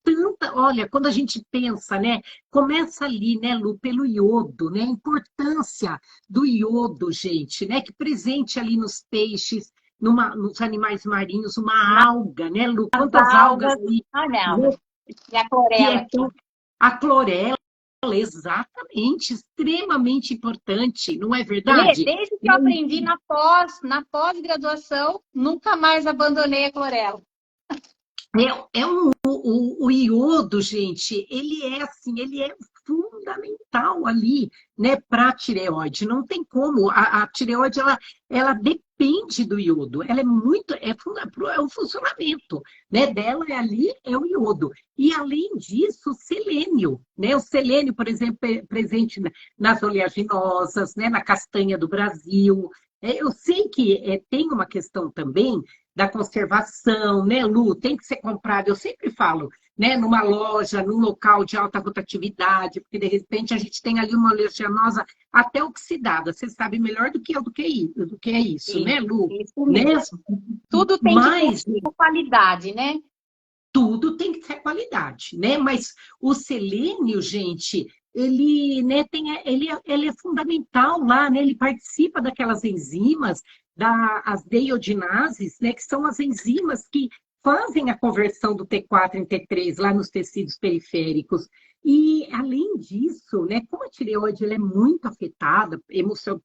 tanta, olha, quando a gente pensa, né, começa ali, né, Lu, pelo iodo, né, a importância do iodo, gente, né, que presente ali nos peixes, nos animais marinhos, uma alga, né, Lu, As quantas algas algas. aí, Ah, não. né, E a que clorela é aqui. a clorela, exatamente, extremamente importante, não é Lê, verdade? desde que eu aprendi na pós-graduação, nunca mais abandonei a clorela. O iodo, gente, ele é assim, ele é fundamental ali, né, para a tireoide. Não tem como. A tireoide, ela depende do iodo. Ela é muito, é o funcionamento, né, dela é ali, é o iodo. E além disso, o selênio, né? O selênio, por exemplo, é presente nas oleaginosas, né, na castanha do Brasil. Eu sei que tem uma questão também da conservação, né, Lu? Tem que ser comprado, eu sempre falo, né, numa loja, num local de alta rotatividade, porque de repente a gente tem ali uma oleaginosa até oxidada. Você sabe melhor do que eu do que é isso, né, Lu? Isso Né? mesmo. Tudo tem que ter Mas qualidade, né? tudo tem que ter qualidade, né? Mas o selênio, gente, ele, né, ele é fundamental lá, né? Ele participa daquelas enzimas, as deiodinases, né? Que são as enzimas que fazem a conversão do T4 em T3 lá nos tecidos periféricos. E, além disso, né, como a tireoide ela é muito afetada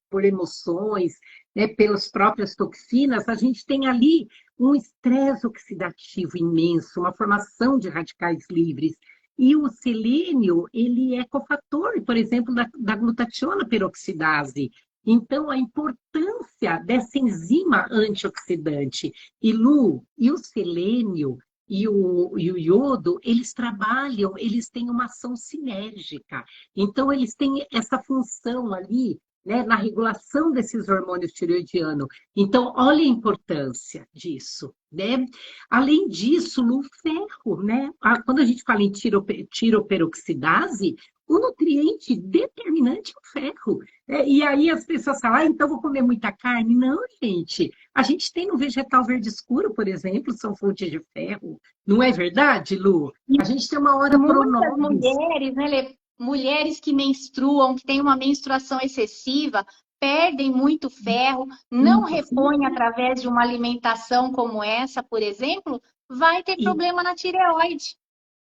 por emoções, né, pelas próprias toxinas, a gente tem ali um estresse oxidativo imenso, uma formação de radicais livres. E o selênio, ele é cofator, por exemplo, da glutationa peroxidase. Então, a importância dessa enzima antioxidante. E, Lu, e o selênio e o iodo, eles trabalham, eles têm uma ação sinérgica. Então, eles têm essa função ali, né, na regulação desses hormônios tireoidianos. Então, olha a importância disso, né? Além disso, no ferro, né? Quando a gente fala em tiroperoxidase, o nutriente determinante é o ferro. E aí as pessoas falam, então vou comer muita carne. Não, gente. A gente tem no vegetal verde escuro, por exemplo, são fontes de ferro. Não é verdade, Lu? A gente tem uma hora Muitas pronobis. mulheres, né, Lê? Mulheres que menstruam, que têm uma menstruação excessiva, perdem muito ferro, não repõem através de uma alimentação como essa, por exemplo, vai ter problema na tireoide.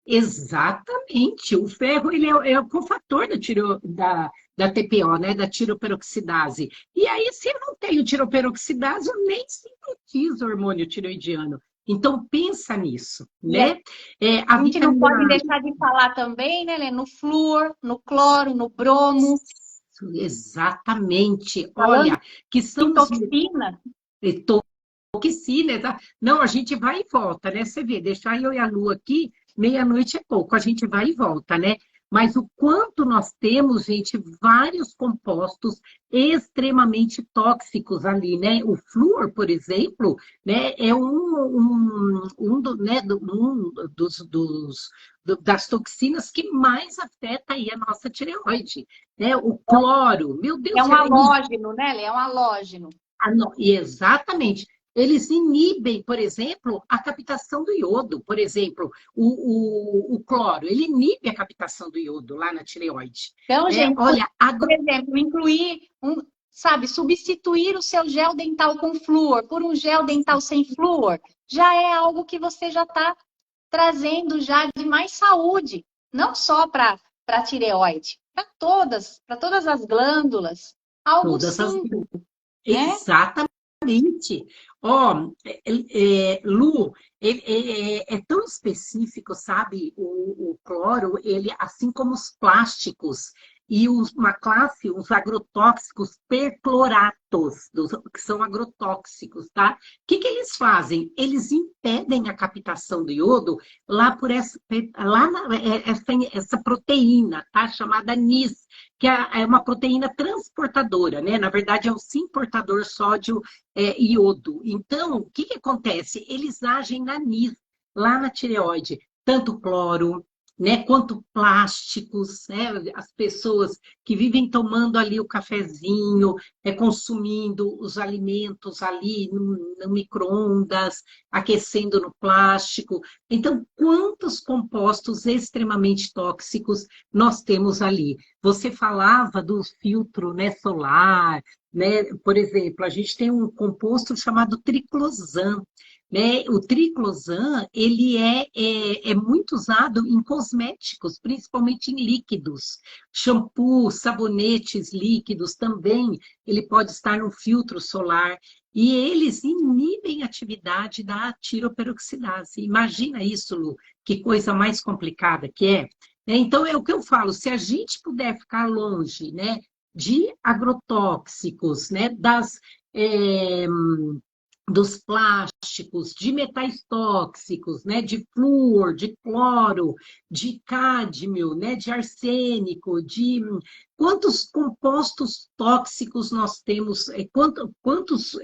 Exatamente. O ferro ele é o cofator da TPO, né? Da tiroperoxidase. E aí, se eu não tenho tiroperoxidase, eu nem sintetizo o hormônio tiroidiano. Então, pensa nisso, E a né? A gente não pode vitamina deixar de falar também, né, Lê? No flúor, no cloro, no bromo, exatamente. falando Olha, que em são os toxina. toxinas. Tá? Não, a gente vai e volta, né? Você vê, deixar eu e a Lu aqui, meia-noite é pouco, a gente vai e volta, né? mas o quanto nós temos, gente, vários compostos extremamente tóxicos ali, né? O flúor, por exemplo, né, é um das toxinas que mais afeta aí a nossa tireoide, né? O cloro, meu É Deus, um halógeno, né, Lê? É um halógeno. não, e exatamente. Eles inibem, por exemplo, a captação do iodo. Por exemplo, o cloro, ele inibe a captação do iodo lá na tireoide. Então, gente, Olha, por exemplo, incluir sabe, substituir o seu gel dental com flúor por um gel dental sem flúor, já é algo que você já está trazendo já de mais saúde, não só para a tireoide, para todas as glândulas. Algo todas as. simples, né? Exatamente. Ó, Lu, é tão específico, sabe? O cloro, ele, assim como os plásticos e uma classe, os agrotóxicos percloratos, que são agrotóxicos, tá? O que eles fazem? Eles impedem a captação do iodo lá por essa proteína, tá? Chamada NIS, que é uma proteína transportadora, né? Na verdade, é o sim portador sódio iodo. Então, o que acontece? Eles agem na NIS, lá na tireoide, tanto cloro, né, quanto plásticos, né? As pessoas que vivem tomando ali o cafezinho, consumindo os alimentos ali no micro-ondas, aquecendo no plástico. Então, quantos compostos extremamente tóxicos nós temos ali? Você falava do filtro, né, solar, né? Por exemplo, a gente tem um composto chamado triclosan, né? O triclosan, ele é muito usado em cosméticos, principalmente em líquidos. Shampoo, sabonetes líquidos também, ele pode estar no filtro solar. E eles inibem a atividade da tiroperoxidase. Imagina isso, Lu, que coisa mais complicada que é. Então, é o que eu falo, se a gente puder ficar longe, né, de agrotóxicos, né, dos plásticos, de metais tóxicos, né, de flúor, de cloro, de cádmio, né, de arsênico, de quantos compostos tóxicos nós temos, quantos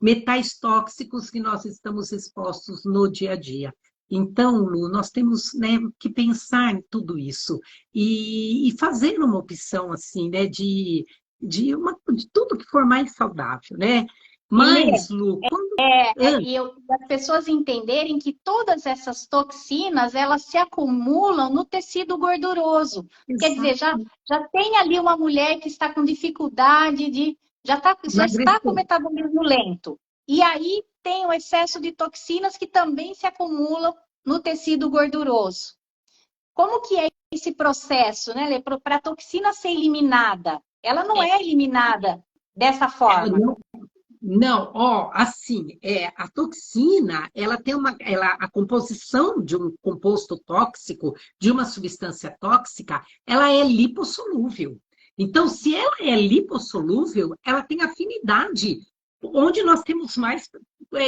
metais tóxicos que nós estamos expostos no dia a dia. Então, Lu, nós temos, né, que pensar em tudo isso e fazer uma opção assim, né, de tudo que for mais saudável, né? E Lê, Mas, Lu, quando. as pessoas entenderem que todas essas toxinas, elas se acumulam no tecido gorduroso. Quer dizer, Exato, já tem ali uma mulher que está com dificuldade já está com emagrecer. metabolismo lento. E aí tem o excesso de toxinas que também se acumulam no tecido gorduroso. Como que é esse processo, né, Lê, para a toxina ser eliminada? Ela não é eliminada dessa forma. Não, não, ó, assim, a toxina, ela tem a composição de um composto tóxico, de uma substância tóxica, ela é lipossolúvel. Então, se ela é lipossolúvel, ela tem afinidade onde nós temos mais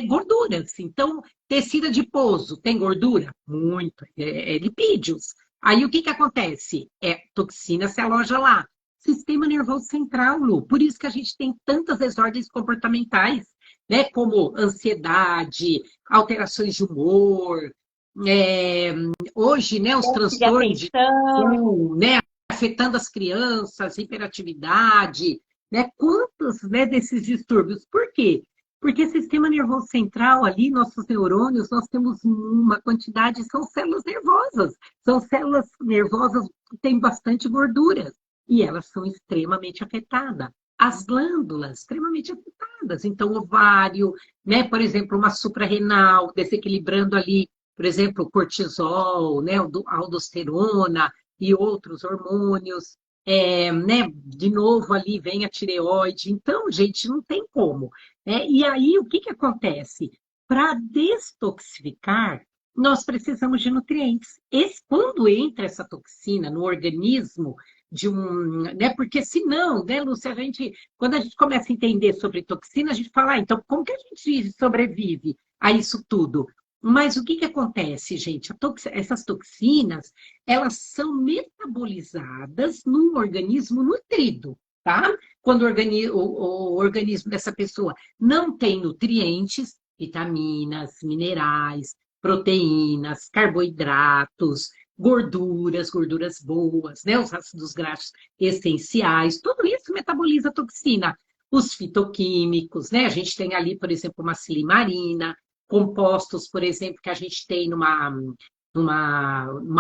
gorduras. Então, tecido adiposo tem gordura? Muito, lipídios. Aí o que acontece? Toxina se aloja lá. Sistema nervoso central, Lu. Por isso que a gente tem tantas desordens comportamentais, né? Como ansiedade, alterações de humor, é, hoje, né, os De transtornos de atenção. atenção, né, afetando as crianças, hiperatividade, né? Quantos, né, desses distúrbios? Por quê? Porque sistema nervoso central ali, nossos neurônios, nós temos uma quantidade, são células nervosas, são células nervosas que têm bastante gordura e elas são extremamente afetadas. As glândulas, extremamente afetadas. Então, ovário, né? Por exemplo, uma suprarrenal, desequilibrando ali, por exemplo, o cortisol, né? A aldosterona e outros hormônios. Né? De novo ali vem a tireoide. Então, gente, não tem como. Né? E aí, o que acontece? Para detoxificar, nós precisamos de nutrientes. Quando entra essa toxina no organismo, né? Porque senão, né, Lúcia, quando a gente começa a entender sobre toxina, a gente fala, então, como que a gente sobrevive a isso tudo? Mas o que que acontece, gente? Essas toxinas, elas são metabolizadas num organismo nutrido, tá? Quando o organismo dessa pessoa não tem nutrientes, vitaminas, minerais, proteínas, carboidratos, gorduras boas, né? Os ácidos graxos essenciais, tudo isso metaboliza toxina. Os fitoquímicos, né? A gente tem ali, por exemplo, uma silimarina, compostos, por exemplo, que a gente tem numa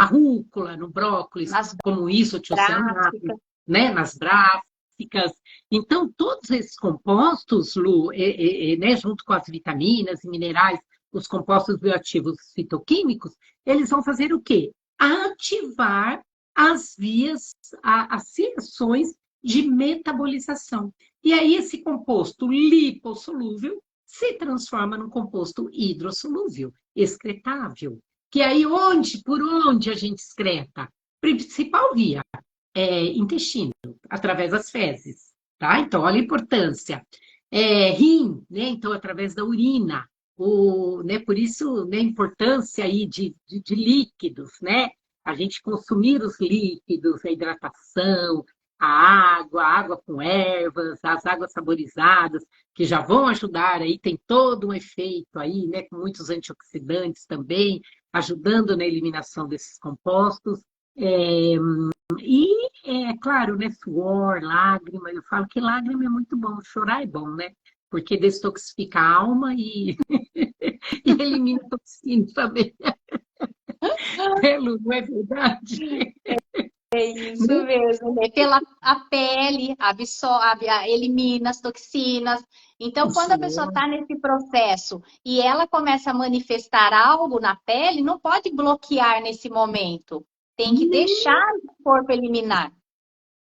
rúcula, no brócolis, Nas como isotioceanato, práticas. né? Nas brássicas. Então, todos esses compostos, Lu, né, junto com as vitaminas e minerais, os compostos bioativos fitoquímicos, eles vão fazer o quê? Ativar as vias, as reações de metabolização. E aí, esse composto lipossolúvel se transforma num composto hidrossolúvel, excretável. Que aí, por onde a gente excreta? Principal via, intestino, através das fezes, tá? Então, olha a importância. Rim, né? Então, através da urina. Né? Por isso, né, a importância aí de líquidos, né? A gente consumir os líquidos, a hidratação, a água com ervas, as águas saborizadas, que já vão ajudar aí, tem todo um efeito aí, né? Com muitos antioxidantes também, ajudando na eliminação desses compostos. É, e, claro, né, suor, lágrima, eu falo que lágrima é muito bom, chorar é bom, né? Porque detoxifica a alma e, e elimina toxinas também. É, Lu, não é verdade? É isso mesmo, né? Pela a pele, absorve, elimina as toxinas. Então, O quando a pessoa suor. está nesse processo e ela começa a manifestar algo na pele, não pode bloquear nesse momento. Tem que deixar o corpo eliminar.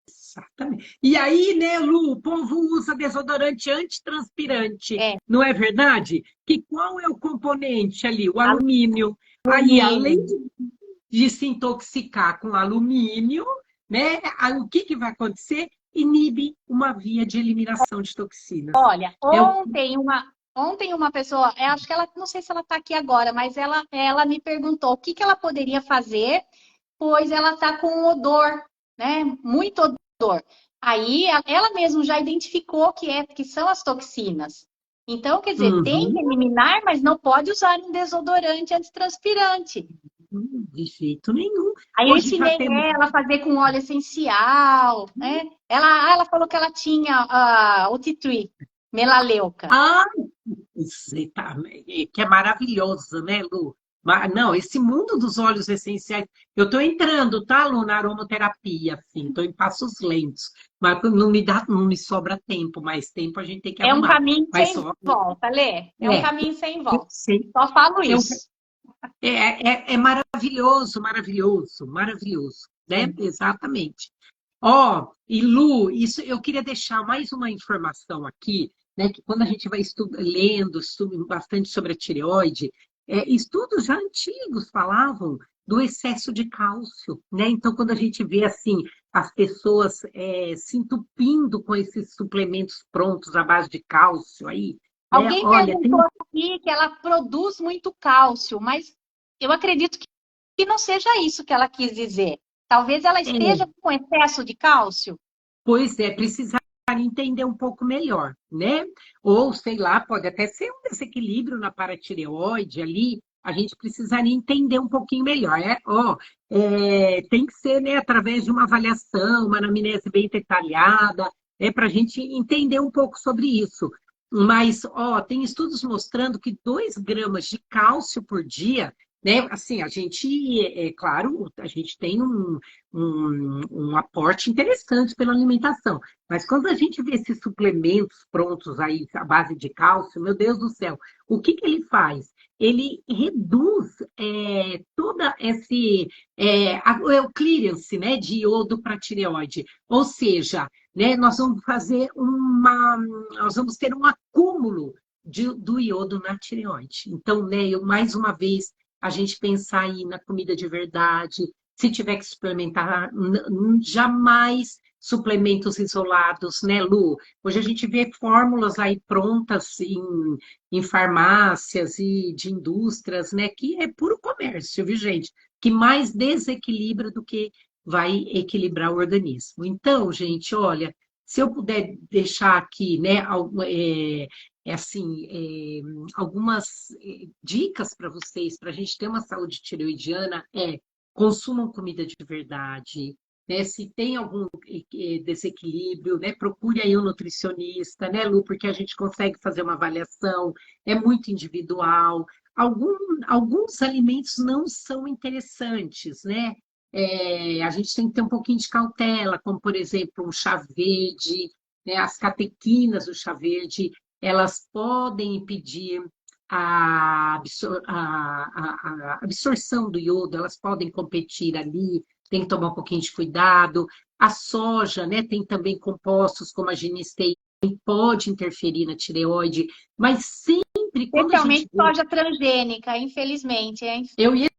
Exatamente. E aí, né, Lu, o povo usa desodorante antitranspirante, É, não é verdade? Que qual é o componente ali? O alumínio. Aí, alumínio. além de se intoxicar com alumínio, né, aí o que que vai acontecer? Inibe uma via de eliminação de toxinas. Olha, É o ontem uma pessoa, eu acho que ela, não sei se ela está aqui agora, mas ela me perguntou o que que ela poderia fazer, pois ela está com odor, né? Muito odor. Aí ela mesma já identificou que são as toxinas. Então, quer dizer, tem Uhum, que eliminar, mas não pode usar um desodorante antitranspirante. de jeito nenhum. Aí eu Hoje já ensinei temos. ela a fazer com óleo essencial, né? Ela falou que ela tinha o tea tree, melaleuca. Ah, você tá, que é maravilhoso, né, Lu? Não, esse mundo dos óleos essenciais, eu estou entrando, tá, Lu, na aromaterapia, assim, estou em passos lentos, mas não me sobra tempo, mais tempo a gente tem que É um arrumar. caminho Mas sem só, volta, Lê. É um é, caminho sem eu volta. sei, Só falo eu, isso. é maravilhoso, maravilhoso, maravilhoso, né? Exatamente. Ó, e Lu, isso eu queria deixar mais uma informação aqui, né? Que quando a gente vai lendo bastante sobre a tireoide, estudos já antigos falavam do excesso de cálcio, né? Então, quando a gente vê assim as pessoas se entupindo com esses suplementos prontos à base de cálcio aí, né? Alguém Olha, tem. perguntou aqui que ela produz muito cálcio, mas eu acredito que não seja isso que ela quis dizer. Talvez ela esteja É, com excesso de cálcio. pois é, precisar entender um pouco melhor, né? Ou, sei lá, pode até ser um desequilíbrio na paratireoide ali, a gente precisaria entender um pouquinho melhor. Tem que ser, né, através de uma avaliação, uma anamnese bem detalhada, para a gente entender um pouco sobre isso. Mas, tem estudos mostrando que 2 gramas de cálcio por dia, né? Assim, a gente, claro, a gente tem um aporte interessante pela alimentação. Mas quando a gente vê esses suplementos prontos aí, à base de cálcio, meu Deus do céu, o que que ele faz? Ele reduz toda o clearance, né, de iodo para a tireoide. Ou seja, né, nós vamos ter um acúmulo do iodo na tireoide. Então, né, mais uma vez, a gente pensar aí na comida de verdade, se tiver que suplementar, jamais suplementos isolados, né, Lu? Hoje a gente vê fórmulas aí prontas em farmácias e de indústrias, né, que é puro comércio, viu, gente? Que mais desequilibra do que vai equilibrar o organismo. Então, gente, olha, se eu puder deixar aqui, né, algumas dicas para vocês, para a gente ter uma saúde tireoidiana, consumam comida de verdade, né? Se tem algum desequilíbrio, né? Procure aí um nutricionista, né, Lu? Porque a gente consegue fazer uma avaliação, é muito individual. Alguns alimentos não são interessantes, né? A gente tem que ter um pouquinho de cautela, como, por exemplo, um chá verde, né? As catequinas do chá verde, elas podem impedir a absorção do iodo, elas podem competir ali, tem que tomar um pouquinho de cuidado. A soja, né, tem também compostos como a genisteína, pode interferir na tireoide, mas sempre quando a gente... Especialmente soja transgênica, infelizmente, hein? Eu ia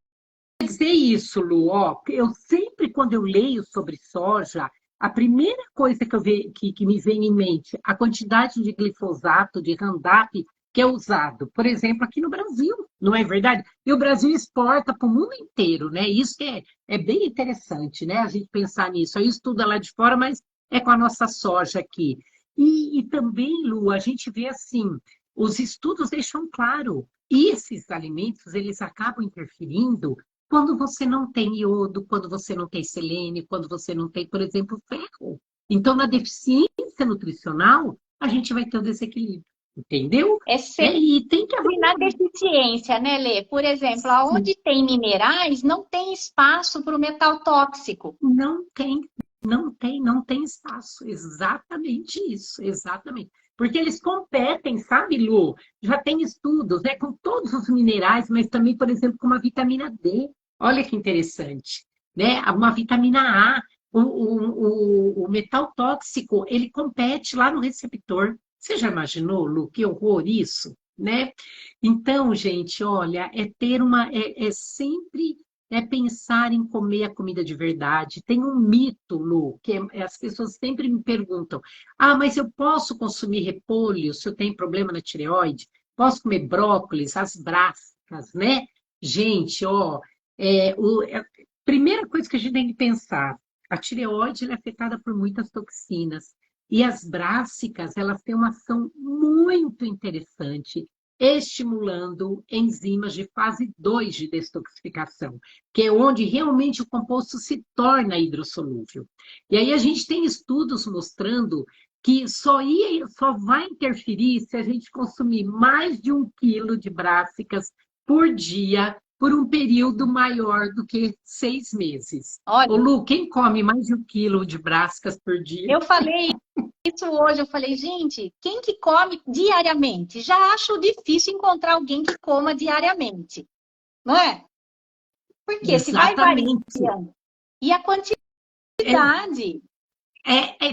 dizer isso, Lu, ó, eu sempre, quando eu leio sobre soja, a primeira coisa que me vem em mente, a quantidade de glifosato, de Roundup, que é usado, por exemplo, aqui no Brasil, não é verdade? E o Brasil exporta para o mundo inteiro, né? Isso que é bem interessante, né? A gente pensar nisso. Aí estuda lá de fora, mas é com a nossa soja aqui. E também, Lu, a gente vê assim, os estudos deixam claro, esses alimentos, eles acabam interferindo quando você não tem iodo, quando você não tem selênio, quando você não tem, por exemplo, ferro. Então, na deficiência nutricional, a gente vai ter o desequilíbrio, entendeu? É sempre E tem que na avaliar. deficiência, né, Lê? Por exemplo, aonde tem minerais, não tem espaço para o metal tóxico. Não tem, não tem espaço. Exatamente isso, exatamente. Porque eles competem, sabe, Lu? Já tem estudos, né, com todos os minerais, mas também, por exemplo, com uma vitamina D. Olha que interessante, né? Uma vitamina A, o metal tóxico, ele compete lá no receptor. Você já imaginou, Lu, que horror isso, né? Então, gente, olha, é sempre pensar em comer a comida de verdade. Tem um mito, Lu, que as pessoas sempre me perguntam: ah, mas eu posso consumir repolho se eu tenho problema na tireoide? Posso comer brócolis, as brassicas, né? Gente, ó, a primeira coisa que a gente tem que pensar, a tireoide ela é afetada por muitas toxinas. E as brássicas, elas têm uma ação muito interessante, estimulando enzimas de fase 2 de detoxificação, que é onde realmente o composto se torna hidrossolúvel. E aí a gente tem estudos mostrando que só vai interferir se a gente consumir mais de 1 quilo de brássicas por dia por um período maior do que 6 meses. Ô, Olha, Lu, quem come mais de 1 quilo de brássicas por dia? eu falei isso hoje, eu falei, gente, quem que come diariamente? Já acho difícil encontrar alguém que coma diariamente, não é? Porque se vai Exatamente. variando. E a quantidade.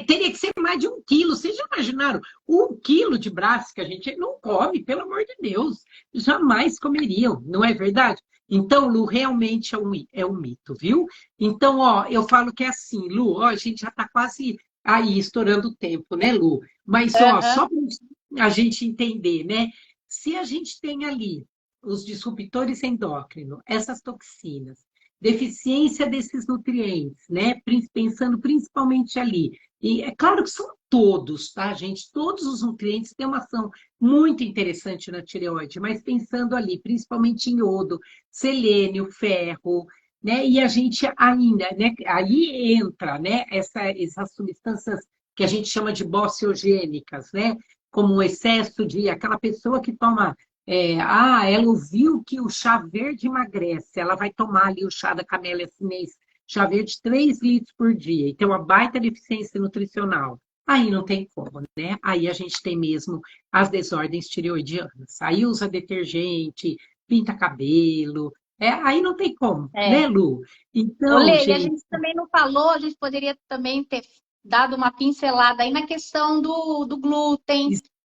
Teria que ser mais de 1 quilo. Vocês já imaginaram? 1 quilo de brassica, a gente não come, pelo amor de Deus. Jamais comeriam, não é verdade? Então, Lu, realmente é um mito, viu? Então, ó, eu falo que é assim, Lu, ó, a gente já está quase aí estourando o tempo, né, Lu? Mas, ó, Aham. só para a gente entender, né? Se a gente tem ali os disruptores endócrinos, essas toxinas, deficiência desses nutrientes, né? Pensando principalmente ali. E é claro que são todos, tá, gente? Todos os nutrientes têm uma ação muito interessante na tireoide, mas pensando ali, principalmente em iodo, selênio, ferro, né? E a gente ainda, né? Aí entra, né? Essas substâncias que a gente chama de bociogênicas, né? Como o excesso de aquela pessoa que toma ela ouviu que o chá verde emagrece, ela vai tomar ali o chá da camélia chinês, chá verde 3 litros por dia, e tem uma baita deficiência nutricional. Aí não tem como, né? Aí a gente tem mesmo as desordens tireoidianas. Aí usa detergente, pinta cabelo, aí não tem como, É. né, Lu? Então, Olê, e a gente, gente também não falou, a gente poderia também ter dado uma pincelada aí na questão do glúten,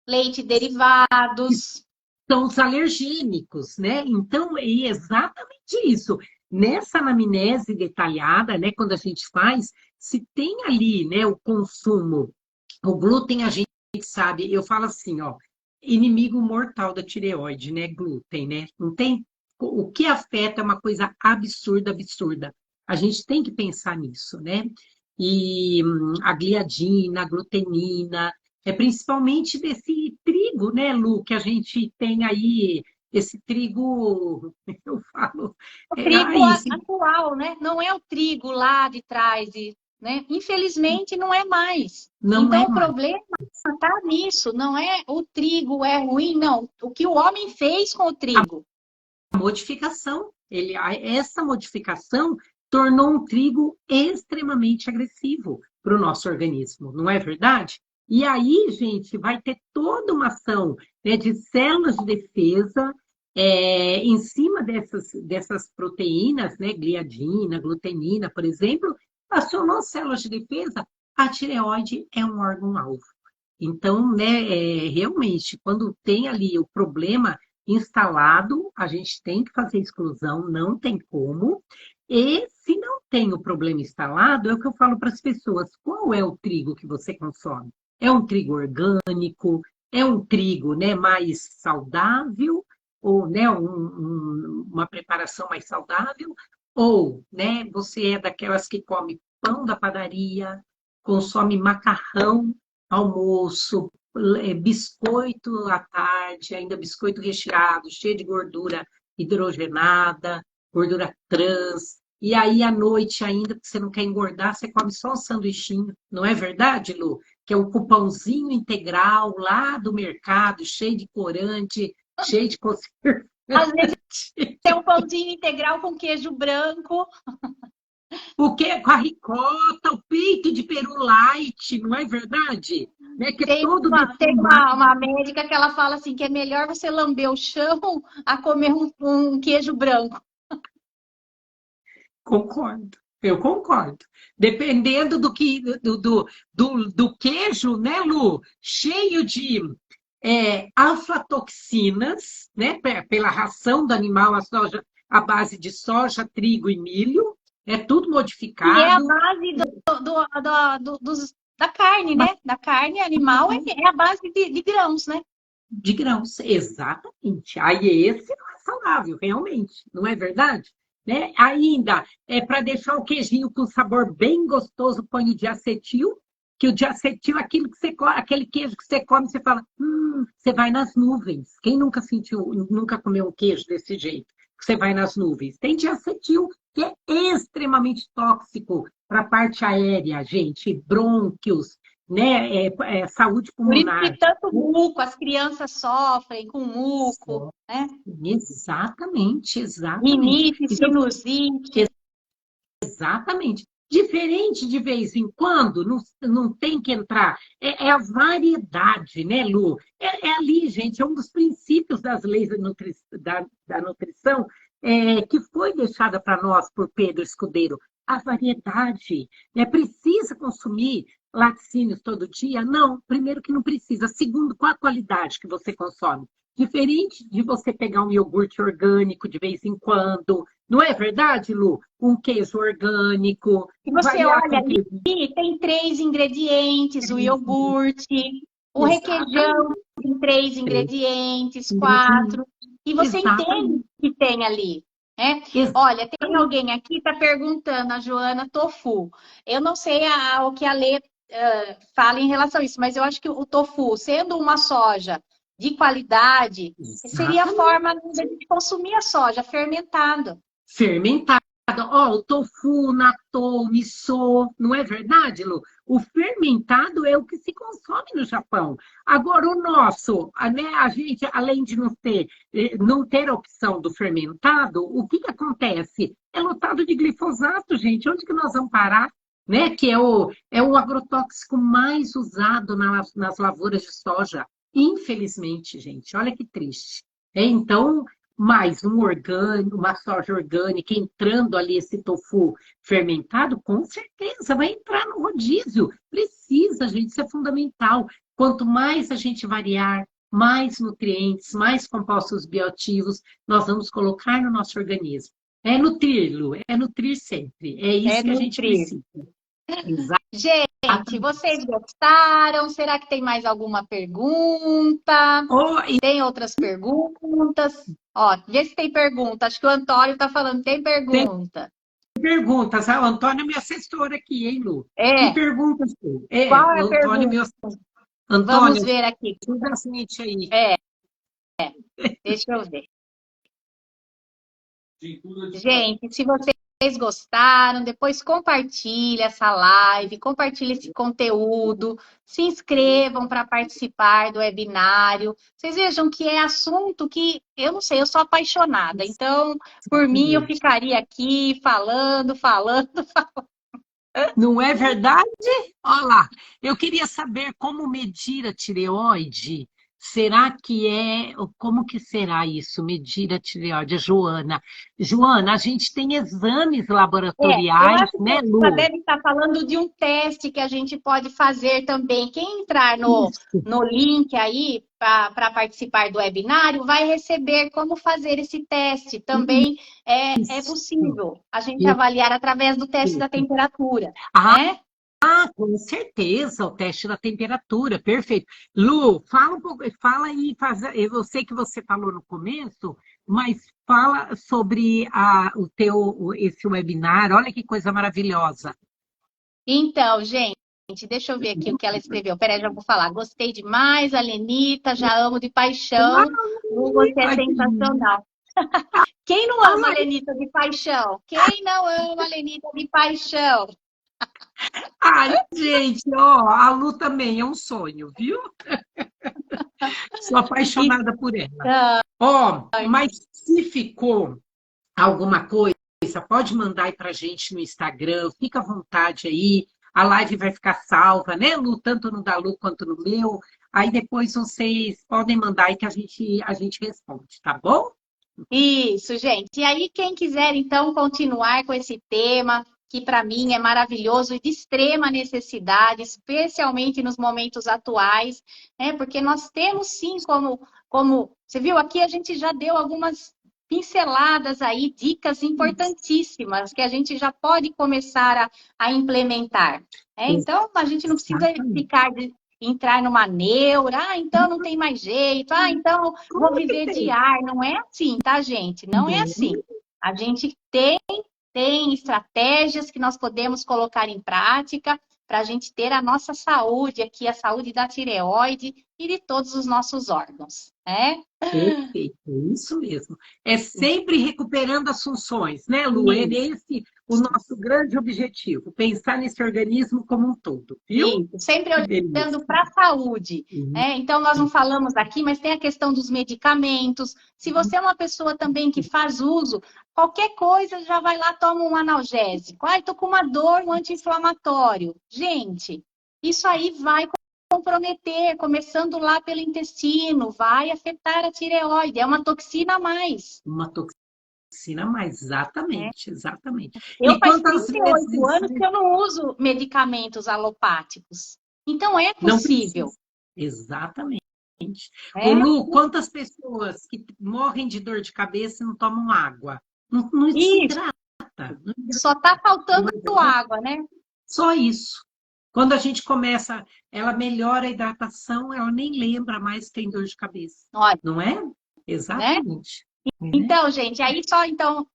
leite derivados. são os alergênicos, né? Então, é exatamente isso. nessa anamnese detalhada, né, quando a gente faz, se tem ali, né, o consumo, o glúten a gente sabe, eu falo assim, ó, inimigo mortal da tireoide, né, glúten, né? Não tem, o que afeta é uma coisa absurda, absurda. A gente tem que pensar nisso, né? E a gliadina, a glutenina, é principalmente desse trigo, né, Lu, que a gente tem aí, esse trigo, eu falo, O trigo esse, atual, né? Não é o trigo lá de trás, né? Infelizmente não é mais. não Então é o mais. problema está nisso, não é o trigo é ruim, não. O que o homem fez com o trigo. Modificação. Essa modificação tornou um trigo extremamente agressivo para o nosso organismo, não é verdade? E aí, gente, vai ter toda uma ação, né, de células de defesa em cima dessas proteínas, né, gliadina, glutenina, por exemplo, acionou células de defesa, a tireoide é um órgão-alvo. Então, né, realmente, quando tem ali o problema instalado, a gente tem que fazer exclusão, não tem como. E se não tem o problema instalado, é o que eu falo para as pessoas: qual é o trigo que você consome? É um trigo orgânico? É um trigo, né, mais saudável? Ou, né, uma preparação mais saudável? Ou, né, você é daquelas que come pão da padaria, consome macarrão almoço, biscoito à tarde, ainda biscoito recheado, cheio de gordura hidrogenada, gordura trans. E aí, à noite, ainda, porque você não quer engordar, você come só um sanduichinho. Não é verdade, Lu? Que é um cupãozinho integral lá do mercado, cheio de corante, cheio de conservante. Às vezes tem um pãozinho integral com queijo branco. O que com a ricota, o peito de peru light, não é verdade? Né? Que é todo Tem defumado. uma médica que ela fala assim que é melhor você lamber o chão a comer um queijo branco. Concordo, eu concordo. Dependendo do queijo, né, Lu? Cheio de aflatoxinas, né? Pela ração do animal, a soja, a base de soja, trigo e milho, é tudo E é a modificado. base da carne, Mas né? Da carne animal é a base de grãos, né? de grãos, exatamente. Aí esse não é saudável, realmente, não é verdade? Né? Ainda, para deixar o queijinho com sabor bem gostoso, põe o diacetil, que o diacetil é aquilo que você aquele queijo que você come, você fala, você vai nas nuvens. Quem nunca sentiu, nunca comeu um queijo desse jeito? Que você vai nas nuvens. Tem diacetil, que é extremamente tóxico para a parte aérea, gente, brônquios, né? Saúde Por isso pulmonar. que tanto muco, as crianças sofrem com muco, né? Exatamente, exatamente. Rinite, Então, sinusite. exatamente. Diferente de vez em quando, não tem que entrar. É a variedade, né, Lu? Ali, gente, é um dos princípios das leis da nutrição que foi deixada para nós por Pedro Escudeiro. A variedade. Precisa consumir laticínios todo dia? Não, primeiro que não precisa. Segundo, qual a qualidade que você consome? Diferente de você pegar um iogurte orgânico de vez em quando, não é verdade, Lu? Um queijo orgânico, E você variar olha com ali, queijo. tem 3 ingredientes, o iogurte, o requeijão Exatamente. tem 3 ingredientes, 4, e você entende Exatamente. o que tem ali, né? Olha, tem alguém aqui que está perguntando, a Joana Tofu. Eu não sei o que a Lê fala em relação a isso, mas eu acho que o tofu, sendo uma soja de qualidade, seria a Exatamente. forma de a gente consumir a soja fermentada. Fermentado. Ó, o tofu, natto, miso, não é verdade, Lu? O fermentado é o que se consome no Japão. Agora, o nosso, né, a gente, além de não ter a opção do fermentado, o que acontece? É lotado de glifosato, gente. Onde que nós vamos parar? Né? Que é o agrotóxico mais usado nas lavouras de soja. Infelizmente, gente, olha que triste. Então, mais um orgânico, uma soja orgânica entrando ali, esse tofu fermentado, com certeza vai entrar no rodízio. Precisa, gente, isso é fundamental. Quanto mais a gente variar, mais nutrientes, mais compostos bioativos nós vamos colocar no nosso organismo. É nutrir, Lu, é nutrir sempre. É É isso que a gente nutrir. precisa. Gente, Exatamente. vocês gostaram? Será que tem mais alguma pergunta? Oh, e Tem outras perguntas? Ó, vê se tem pergunta. Acho que o Antônio está falando, tem tem pergunta. perguntas. Ah, o Antônio é meu assessor aqui, hein, Lu? Que É, perguntas tem? É, qual é o a Antônio é pergunta? meu Vamos Antônio, ver aqui. ajuda a gente aí. É, deixa eu ver. Gente, se vocês gostaram, depois compartilhe essa live, compartilhe esse conteúdo, se inscrevam para participar do webinário. Vocês vejam que é assunto que, eu não sei, eu sou apaixonada. Então, por mim, eu Exatamente. ficaria aqui falando. Não é verdade? Olha lá, eu queria saber como medir a tireoide. Será que é, como que será isso, medir a tireoide, Joana? Joana, a gente tem exames Eu laboratoriais, acho que né, ela Lu? deve estar falando de um teste que a gente pode fazer também. Quem entrar Isso. no link aí para participar do webinário vai receber como fazer esse teste. Também é Isso. possível a gente avaliar através do teste da Perfeito. temperatura, Ah, né? com certeza, o teste da temperatura, perfeito. Lu, fala um pouco, fala aí, eu sei que você falou no começo, mas fala sobre esse webinar, olha que coisa maravilhosa. Então, gente, deixa eu ver aqui o que ela escreveu. Peraí, já vou falar. Gostei demais, a Lenita, já amo de paixão. Lu, você é Ai, que lindo. sensacional. Quem não ama a Ai, Lenita de paixão? Quem não ama a Lenita de paixão? ai, gente, ó, a Lu também é um sonho, viu? Sou apaixonada por ela. Então, Ó, mas se ficou alguma coisa, pode mandar aí pra gente no Instagram, fica à vontade aí. A live vai ficar salva, né, Lu? Tanto no da Lu quanto no meu. Aí depois vocês podem mandar aí que a gente responde, tá bom? isso, gente. E aí, quem quiser, então, continuar com esse tema, que para mim é maravilhoso e de extrema necessidade, especialmente nos momentos atuais, né? Porque nós temos sim como você viu aqui, a gente já deu algumas pinceladas aí, dicas importantíssimas que a gente já pode começar a implementar. Né? Então, a gente não precisa Exatamente. ficar entrar numa neura, então não tem mais jeito, então vou Como que viver de tem? ar. Não é assim, tá, gente? Não é assim. A gente tem estratégias que nós podemos colocar em prática para a gente ter a nossa saúde aqui, a saúde da tireoide e de todos os nossos órgãos, né? Perfeito, é isso mesmo. É sempre recuperando as funções, né, Lu? É Isso. esse o nosso grande objetivo, pensar nesse organismo como um todo, viu? Isso, sempre Que olhando delícia. para a saúde. Né? Então, nós não falamos aqui, mas tem a questão dos medicamentos. Se você é uma pessoa também que faz uso, qualquer coisa já vai lá, toma um analgésico. Ai, tô com uma dor, um anti-inflamatório. Gente, isso aí vai comprometer, começando lá pelo intestino, vai afetar a tireoide, é uma toxina a mais. Uma toxina mais, Né? exatamente, exatamente. Eu E faz quantas 38 vezes anos que eu não uso medicamentos alopáticos. Então, é não possível. precisa? Exatamente. Ô, Né? Lu, quantas pessoas que morrem de dor de cabeça e não tomam água? Não, não se Isso, hidrata. só está Não faltando é água, né? só isso. Quando a gente começa, ela melhora a hidratação, ela nem lembra mais que tem dor de cabeça. Olha, Não é? né? Exatamente. Né? Então, gente, aí só então,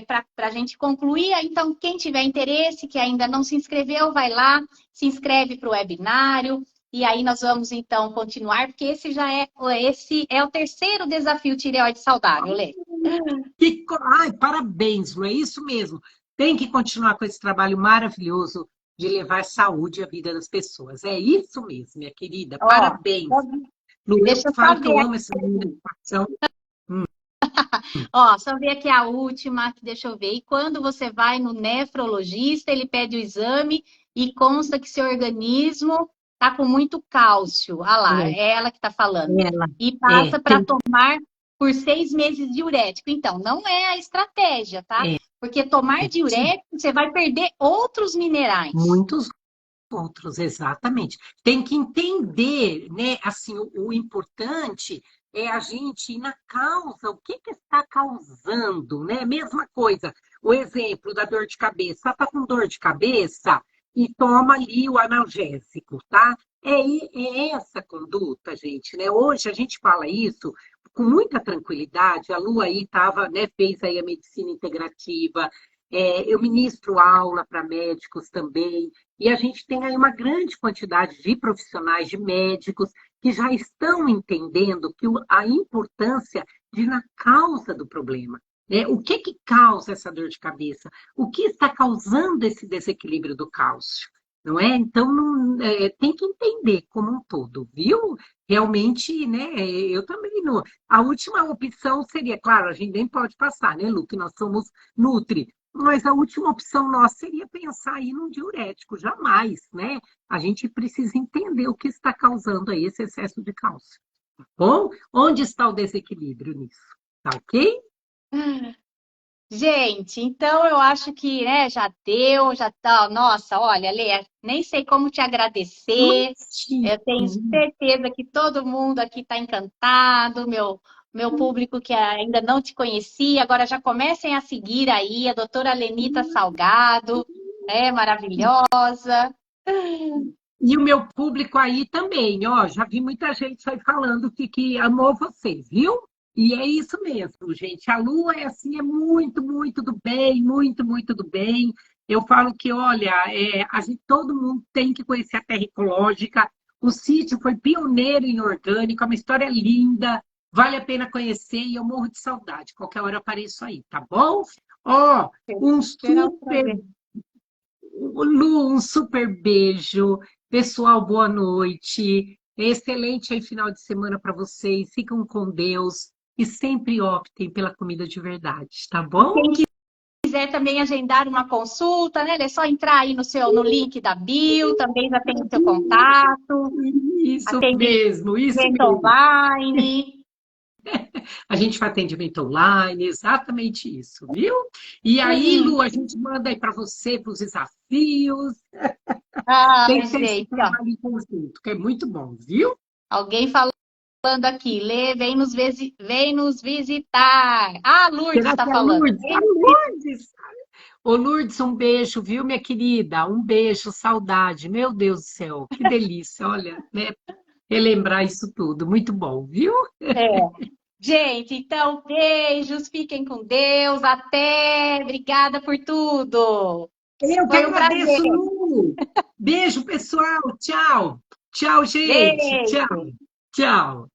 para a gente concluir, então, quem tiver interesse, que ainda não se inscreveu, vai lá, se inscreve para o webinário, e aí nós vamos então continuar, porque esse é o terceiro desafio tireoide saudável, Lê. Ai, parabéns, Lu, é isso mesmo. Tem que continuar com esse trabalho maravilhoso de levar saúde à vida das pessoas. É isso mesmo, minha querida. Ó, Parabéns. Lu, eu deixa eu só falo que eu ver amo essa menina de paixão. Ó, só ver aqui a última, deixa eu ver. E quando você vai no nefrologista, ele pede o exame e consta que seu organismo tá com muito cálcio. Ah lá, É, é ela que tá falando. ela E é, passa para tomar por 6 meses diurético. Então, não é a estratégia, tá? é, Porque tomar sim, diurético, você vai perder outros minerais. muitos outros, exatamente. Tem que entender, né? Assim, o importante é a gente ir na causa, o que que está causando, né? Mesma coisa, o exemplo da dor de cabeça. Está com dor de cabeça e toma ali o analgésico, tá? É essa conduta, gente, né? Hoje a gente fala isso com muita tranquilidade. A Lu aí estava, né, fez aí a medicina integrativa, eu ministro aula para médicos também, e a gente tem aí uma grande quantidade de profissionais, de médicos, que já estão entendendo que a importância de ir na causa do problema. Né? O que que causa essa dor de cabeça? O que está causando esse desequilíbrio do cálcio? Não é? Então, tem que entender como um todo, viu? Realmente, né? Eu também não. A última opção seria, claro, a gente nem pode passar, né, Lu, que nós somos Nutri, mas a última opção nossa seria pensar aí num diurético, jamais, né? A gente precisa entender o que está causando aí esse excesso de cálcio. Tá bom? Onde está o desequilíbrio nisso? Tá ok? Gente, então eu acho que, né, já deu, já tá. Nossa, olha, Lê, nem sei como te agradecer. Eu tenho Muitíssimo. certeza que todo mundo aqui está encantado, meu público que ainda não te conhecia, agora já comecem a seguir aí a doutora Lenita Salgado, é maravilhosa. E o meu público aí também, ó, já vi muita gente aí falando que amou vocês, viu? E é isso mesmo, gente. A Lua é assim, é muito, muito do bem, muito, muito do bem. Eu falo que, olha, todo mundo tem que conhecer a terra ecológica. O sítio foi pioneiro em orgânico, é uma história linda, vale a pena conhecer e eu morro de saudade. Qualquer hora eu apareço aí, tá bom? Ó, um Será um super prazer. Lu, um super beijo. Pessoal, boa noite. Excelente aí final de semana para vocês. Fiquem com Deus e sempre optem pela comida de verdade, tá bom? Quem quiser também agendar uma consulta, né? É só entrar aí no link da bio, também já tem o seu contato, Isso atendimento mesmo. online. A gente faz atendimento online, exatamente isso, viu? E aí, Hum. Lu, a gente manda aí para você, para os desafios. Tem Ai, que ter esse gente, ó, trabalho em conjunto, que é muito bom, viu? alguém falando aqui, Lê, vem nos visitar. Ah, Lourdes Será está que é falando. Lourdes? A Lourdes! Ô, Lourdes, um beijo, viu, minha querida? Um beijo, saudade. Meu Deus do céu, que delícia, olha, né? Relembrar isso tudo. Muito bom, viu? É. Gente, então, beijos, fiquem com Deus, até, obrigada por tudo. Eu que Foi um prazer. agradeço, Lu. Beijo, pessoal. Tchau. Tchau, gente. Tchau. Beijo. Tchau.